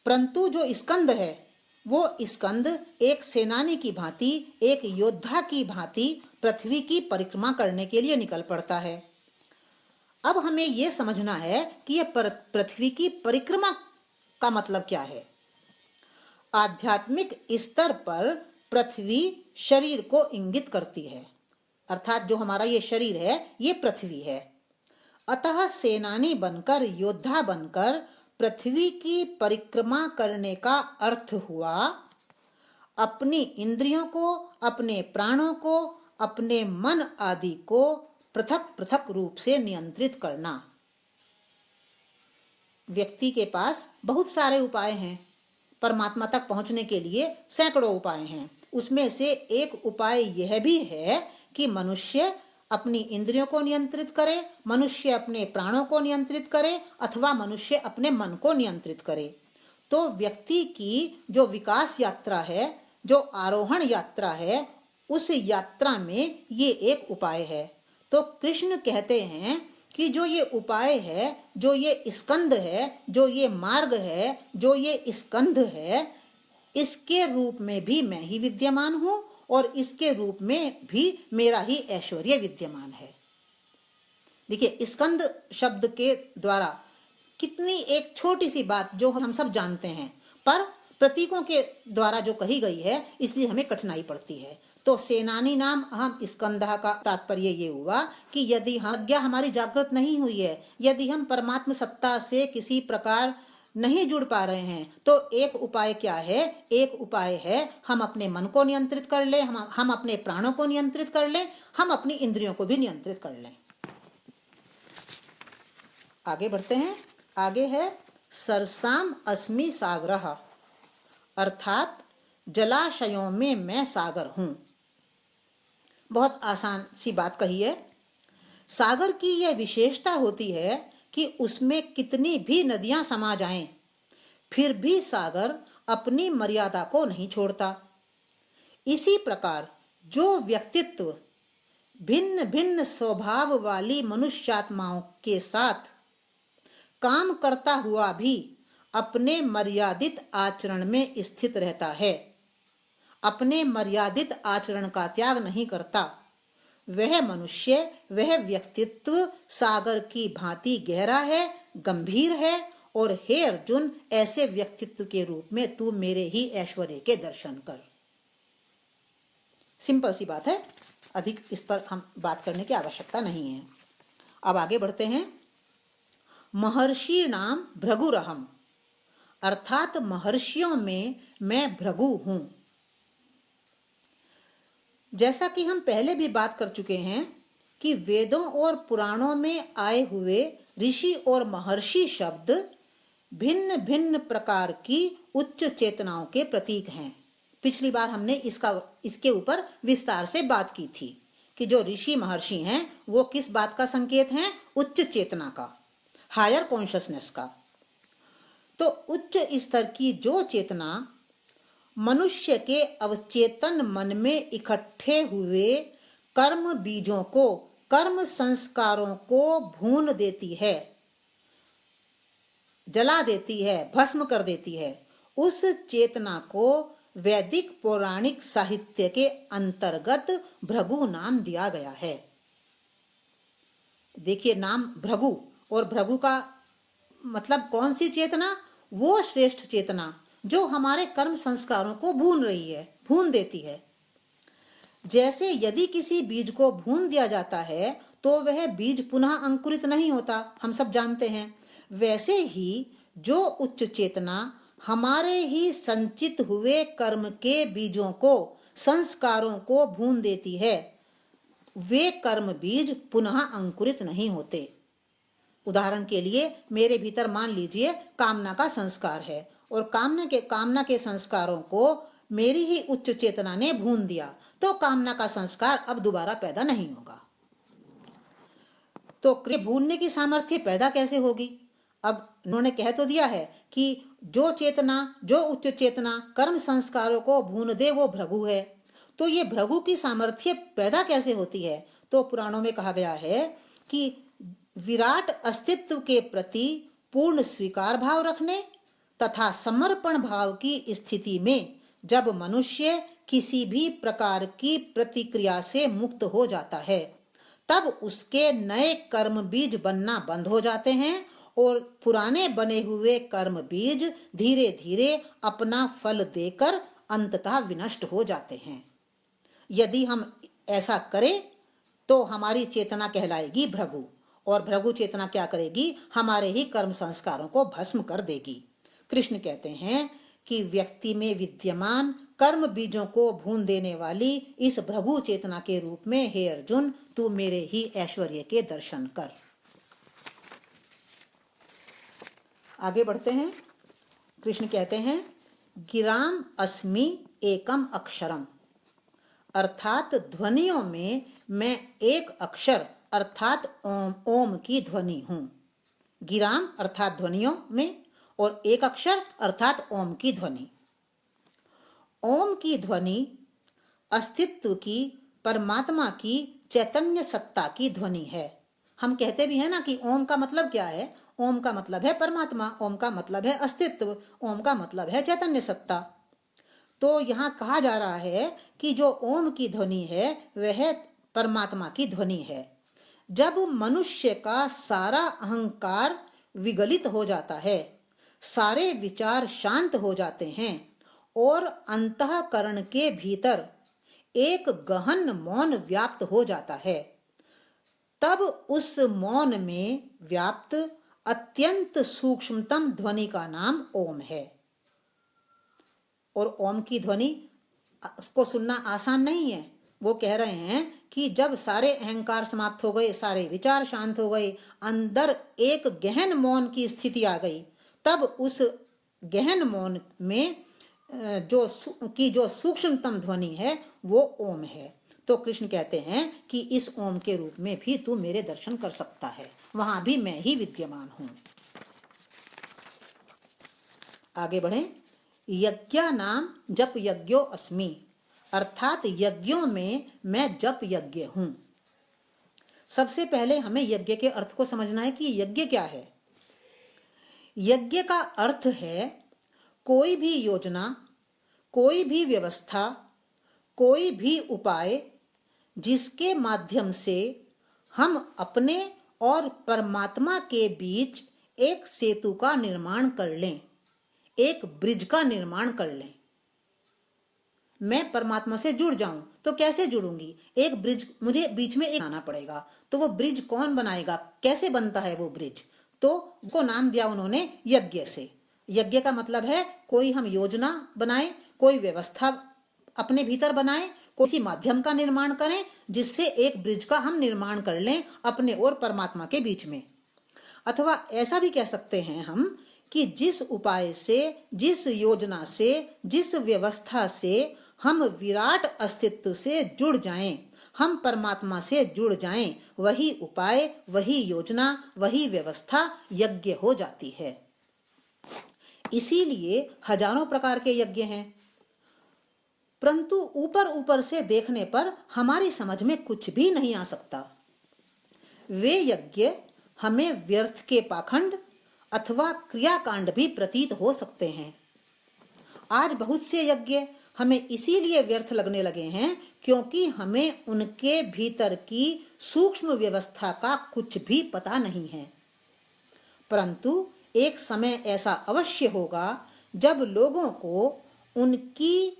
परंतु जो स्कंद है वो स्कंद एक सेनानी की भांति, एक योद्धा की भांति पृथ्वी की परिक्रमा करने के लिए निकल पड़ता है। अब हमें यह समझना है कि यह पृथ्वी की परिक्रमा का मतलब क्या है। आध्यात्मिक स्तर पर पृथ्वी शरीर को इंगित करती है, अर्थात जो हमारा ये शरीर है ये पृथ्वी है। अतः सेनानी बनकर, योद्धा बनकर पृथ्वी की परिक्रमा करने का अर्थ हुआ अपनी इंद्रियों को, अपने प्राणों को, अपने मन आदि को पृथक पृथक रूप से नियंत्रित करना। व्यक्ति के पास बहुत सारे उपाय हैं, परमात्मा तक पहुंचने के लिए सैकड़ों उपाय हैं। उसमें से एक उपाय यह भी है कि मनुष्य अपनी इंद्रियों को नियंत्रित करे, मनुष्य अपने प्राणों को नियंत्रित करे, अथवा मनुष्य अपने मन को नियंत्रित करे। तो व्यक्ति की जो विकास यात्रा है, जो आरोहण यात्रा है, उस यात्रा में ये एक उपाय है। तो कृष्ण कहते हैं कि जो ये उपाय है, जो ये स्कंद है, जो ये मार्ग है, जो ये स्कंध है, इसके रूप में भी मैं ही विद्यमान हूँ और इसके रूप में भी मेरा ही ऐश्वर्य विद्यमान है। देखिए, स्कंद शब्द के द्वारा कितनी एक छोटी सी बात जो हम सब जानते हैं, पर प्रतीकों के द्वारा जो कही गई है, इसलिए हमें कठिनाई पड़ती है। तो सेनानी नाम अहम स्कंदः का तात्पर्य ये हुआ कि यदि प्रज्ञा हमारी जागृत नहीं हुई है, यदि हम परमात्म सत्ता से किसी प्रकार नहीं जुड़ पा रहे हैं, तो एक उपाय क्या है? एक उपाय है हम अपने मन को नियंत्रित कर लें, हम अपने प्राणों को नियंत्रित कर लें, हम अपनी इंद्रियों को भी नियंत्रित कर लें। आगे बढ़ते हैं। आगे है सरसाम अस्मि सागरः, अर्थात जलाशयों में मैं सागर हूं। बहुत आसान सी बात कही है। सागर की यह विशेषता होती है कि उसमें कितनी भी नदियां समा जाएं, फिर भी सागर अपनी मर्यादा को नहीं छोड़ता। इसी प्रकार जो व्यक्तित्व भिन्न भिन्न स्वभाव वाली मनुष्यात्माओं के साथ काम करता हुआ भी अपने मर्यादित आचरण में स्थित रहता है, अपने मर्यादित आचरण का त्याग नहीं करता, वह मनुष्य, वह व्यक्तित्व सागर की भांति गहरा है, गंभीर है। और हे अर्जुन, ऐसे व्यक्तित्व के रूप में तू मेरे ही ऐश्वर्य के दर्शन कर। सिंपल सी बात है, अधिक इस पर हम बात करने की आवश्यकता नहीं है। अब आगे बढ़ते हैं। महर्षि नाम भृगुरहम, अर्थात महर्षियों में मैं भृगु हूं। जैसा कि हम पहले भी बात कर चुके हैं कि वेदों और पुराणों में आए हुए ऋषि और महर्षि शब्द भिन्न भिन्न प्रकार की उच्च चेतनाओं के प्रतीक हैं। पिछली बार हमने इसके ऊपर विस्तार से बात की थी कि जो ऋषि महर्षि हैं वो किस बात का संकेत हैं? उच्च चेतना का, हायर कॉन्शियसनेस का। तो उच्च स्तर की जो चेतना मनुष्य के अवचेतन मन में इकट्ठे हुए कर्म बीजों को, कर्म संस्कारों को भून देती है, जला देती है, भस्म कर देती है, उस चेतना को वैदिक पौराणिक साहित्य के अंतर्गत भृगु नाम दिया गया है। देखिए, नाम भृगु, और भृगु का मतलब कौन सी चेतना? वो श्रेष्ठ चेतना जो हमारे कर्म संस्कारों को भून रही है, भून देती है। जैसे यदि किसी बीज को भून दिया जाता है तो वह बीज पुनः अंकुरित नहीं होता, हम सब जानते हैं। वैसे ही जो उच्च चेतना हमारे ही संचित हुए कर्म के बीजों को, संस्कारों को भून देती है, वे कर्म बीज पुनः अंकुरित नहीं होते। उदाहरण के लिए, मेरे भीतर मान लीजिए कामना का संस्कार है, और कामना के संस्कारों को मेरी ही उच्च चेतना ने भून दिया, तो कामना का संस्कार अब दोबारा पैदा नहीं होगा। तो भूनने की सामर्थ्य पैदा कैसे होगी? अब उन्होंने कह तो दिया है कि जो चेतना, जो उच्च चेतना कर्म संस्कारों को भून दे वो भृगु है। तो ये भृगु की सामर्थ्य पैदा कैसे होती है? तो पुराणों में कहा गया है कि विराट अस्तित्व के प्रति पूर्ण स्वीकार भाव रखने तथा समर्पण भाव की स्थिति में जब मनुष्य किसी भी प्रकार की प्रतिक्रिया से मुक्त हो जाता है, तब उसके नए कर्म बीज बनना बंद हो जाते हैं और पुराने बने हुए कर्म बीज धीरे धीरे अपना फल देकर अंततः विनष्ट हो जाते हैं। यदि हम ऐसा करें तो हमारी चेतना कहलाएगी भृगु, और भृगु चेतना क्या करेगी? हमारे ही कर्म संस्कारों को भस्म कर देगी। कृष्ण कहते हैं कि व्यक्ति में विद्यमान कर्म बीजों को भून देने वाली इस भृगु चेतना के रूप में, हे अर्जुन, तू मेरे ही ऐश्वर्य के दर्शन कर। आगे बढ़ते हैं। कृष्ण कहते हैं, गिराम अस्मि एकम अक्षरम, अर्थात ध्वनियों में मैं एक अक्षर अर्थात ओम की ध्वनि हूं। गिराम अर्थात ध्वनियों में, और एक अक्षर अर्थात ओम की ध्वनि। ओम की ध्वनि अस्तित्व की, परमात्मा की चैतन्य सत्ता की ध्वनि है। हम कहते भी हैं ना कि ओम का मतलब क्या है? ओम का मतलब है परमात्मा, ओम का मतलब है अस्तित्व, ओम का मतलब है चैतन्य सत्ता। तो यहाँ कहा जा रहा है कि जो ओम की ध्वनि है वह परमात्मा की ध्वनि है। जब मनुष्य का सारा अहंकार विगलित हो जाता है, सारे विचार शांत हो जाते हैं और अंतःकरण के भीतर एक गहन मौन व्याप्त हो जाता है, तब उस मौन में व्याप्त अत्यंत सूक्ष्मतम ध्वनि का नाम ओम है। और ओम की ध्वनि को सुनना आसान नहीं है। वो कह रहे हैं कि जब सारे अहंकार समाप्त हो गए, सारे विचार शांत हो गए, अंदर एक गहन मौन की स्थिति आ गई, तब उस गहन मौन में जो सूक्ष्मतम ध्वनि है वो ओम है। तो कृष्ण कहते हैं कि इस ओम के रूप में भी तू मेरे दर्शन कर सकता है, वहां भी मैं ही विद्यमान हूं। आगे बढ़ें। यज्ञा नाम जप यज्ञो अस्मि, अर्थात यज्ञों में मैं जप यज्ञ हूं। सबसे पहले हमें यज्ञ के अर्थ को समझना है कि यज्ञ क्या है। यज्ञ का अर्थ है कोई भी योजना, कोई भी व्यवस्था कोई भी उपाय जिसके माध्यम से हम अपने और परमात्मा के बीच एक सेतु का निर्माण कर लें, एक ब्रिज का निर्माण कर लें। मैं परमात्मा से जुड़ जाऊं तो कैसे जुड़ूंगी? एक ब्रिज मुझे बीच में एक बनाना पड़ेगा। तो वो ब्रिज कौन बनाएगा? कैसे बनता है वो ब्रिज? तो उसको नाम दिया उन्होंने यज्ञ से। यज्ञ का मतलब है कोई हम योजना बनाएं, कोई व्यवस्था अपने भीतर बनाएं, किसी माध्यम का निर्माण करें जिससे एक ब्रिज का हम निर्माण कर लें अपने और परमात्मा के बीच में। अथवा ऐसा भी कह सकते हैं हम कि जिस उपाय से, जिस योजना से, जिस व्यवस्था से हम विराट अस्तित्व से जुड़ जाएं, हम परमात्मा से जुड़ जाएं, वही उपाय, वही योजना, वही व्यवस्था यज्ञ हो जाती है। इसीलिए हजारों प्रकार के यज्ञ हैं, परंतु ऊपर ऊपर से देखने पर हमारी समझ में कुछ भी नहीं आ सकता। वे यज्ञ हमें व्यर्थ के पाखंड अथवा क्रियाकांड भी प्रतीत हो सकते हैं। आज बहुत से यज्ञ हमें इसीलिए व्यर्थ लगने लगे हैं क्योंकि हमें उनके भीतर की सूक्ष्म व्यवस्था का कुछ भी पता नहीं है। परंतु एक समय ऐसा अवश्य होगा जब लोगों को उनकी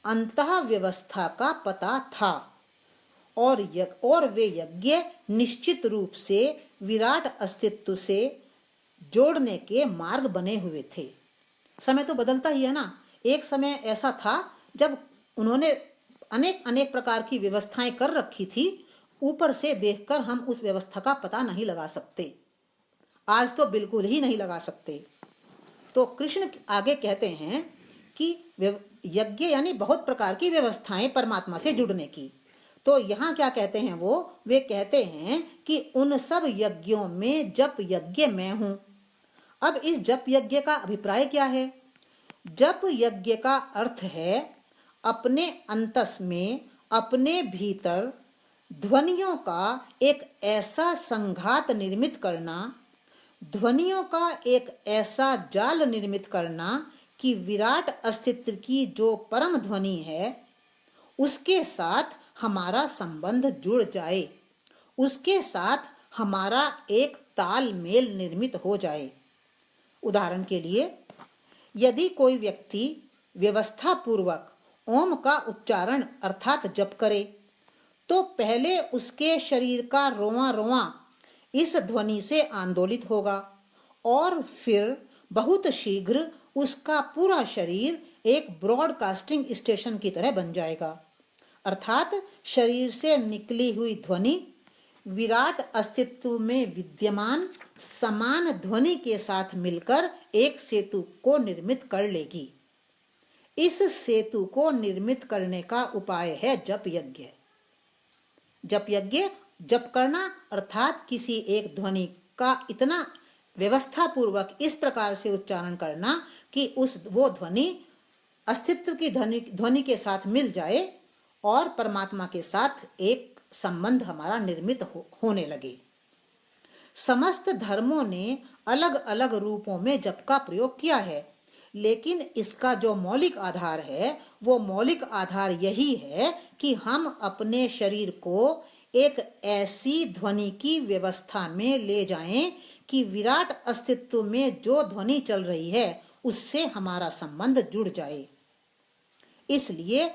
अंतः व्यवस्था का पता था और वे यज्ञ निश्चित रूप से विराट अस्तित्व से जोड़ने के मार्ग बने हुए थे। समय तो बदलता ही है ना। एक समय ऐसा था जब उन्होंने अनेक अनेक प्रकार की व्यवस्थाएं कर रखी थी, ऊपर से देखकर हम उस व्यवस्था का पता नहीं लगा सकते। आज तो बिल्कुल ही नहीं लगा सकते। तो कृष्ण आगे कहते हैं कि यज्ञ यानी बहुत प्रकार की व्यवस्थाएं परमात्मा से जुड़ने की। तो यहाँ क्या कहते हैं वे कहते हैं कि उन सब यज्ञों में जप यज्ञ मैं हूं। अब इस जप यज्ञ का अभिप्राय क्या है? जप यज्ञ का अर्थ है अपने अंतस में, अपने भीतर ध्वनियों का एक ऐसा संघात निर्मित करना, ध्वनियों का एक ऐसा जाल निर्मित करना कि विराट अस्तित्व की जो परम ध्वनि है उसके साथ हमारा संबंध जुड़ जाए, उसके साथ हमारा एक तालमेल निर्मित हो जाए। उदाहरण के लिए, यदि कोई व्यक्ति व्यवस्था पूर्वक ओम का उच्चारण अर्थात जप करे तो पहले उसके शरीर का रोवां रोवां इस ध्वनि से आंदोलित होगा और फिर बहुत शीघ्र उसका पूरा शरीर एक ब्रॉडकास्टिंग स्टेशन की तरह बन जाएगा। अर्थात शरीर से निकली हुई ध्वनि विराट अस्तित्व में विद्यमान समान ध्वनि के साथ मिलकर एक सेतु को निर्मित कर लेगी। इस सेतु को निर्मित करने का उपाय है जप यज्ञ। जप यज्ञ, जप करना अर्थात किसी एक ध्वनि का इतना व्यवस्था पूर्वक इस प्रकार से उच्चारण करना कि वो ध्वनि अस्तित्व की ध्वनि के साथ मिल जाए और परमात्मा के साथ एक संबंध हमारा निर्मित होने लगे। समस्त धर्मों ने अलग अलग रूपों में जप का प्रयोग किया है, लेकिन इसका जो मौलिक आधार है वो मौलिक आधार यही है कि हम अपने शरीर को एक ऐसी ध्वनि की व्यवस्था में ले जाएं कि विराट अस्तित्व में जो ध्वनि चल रही है उससे हमारा संबंध जुड़ जाए। इसलिए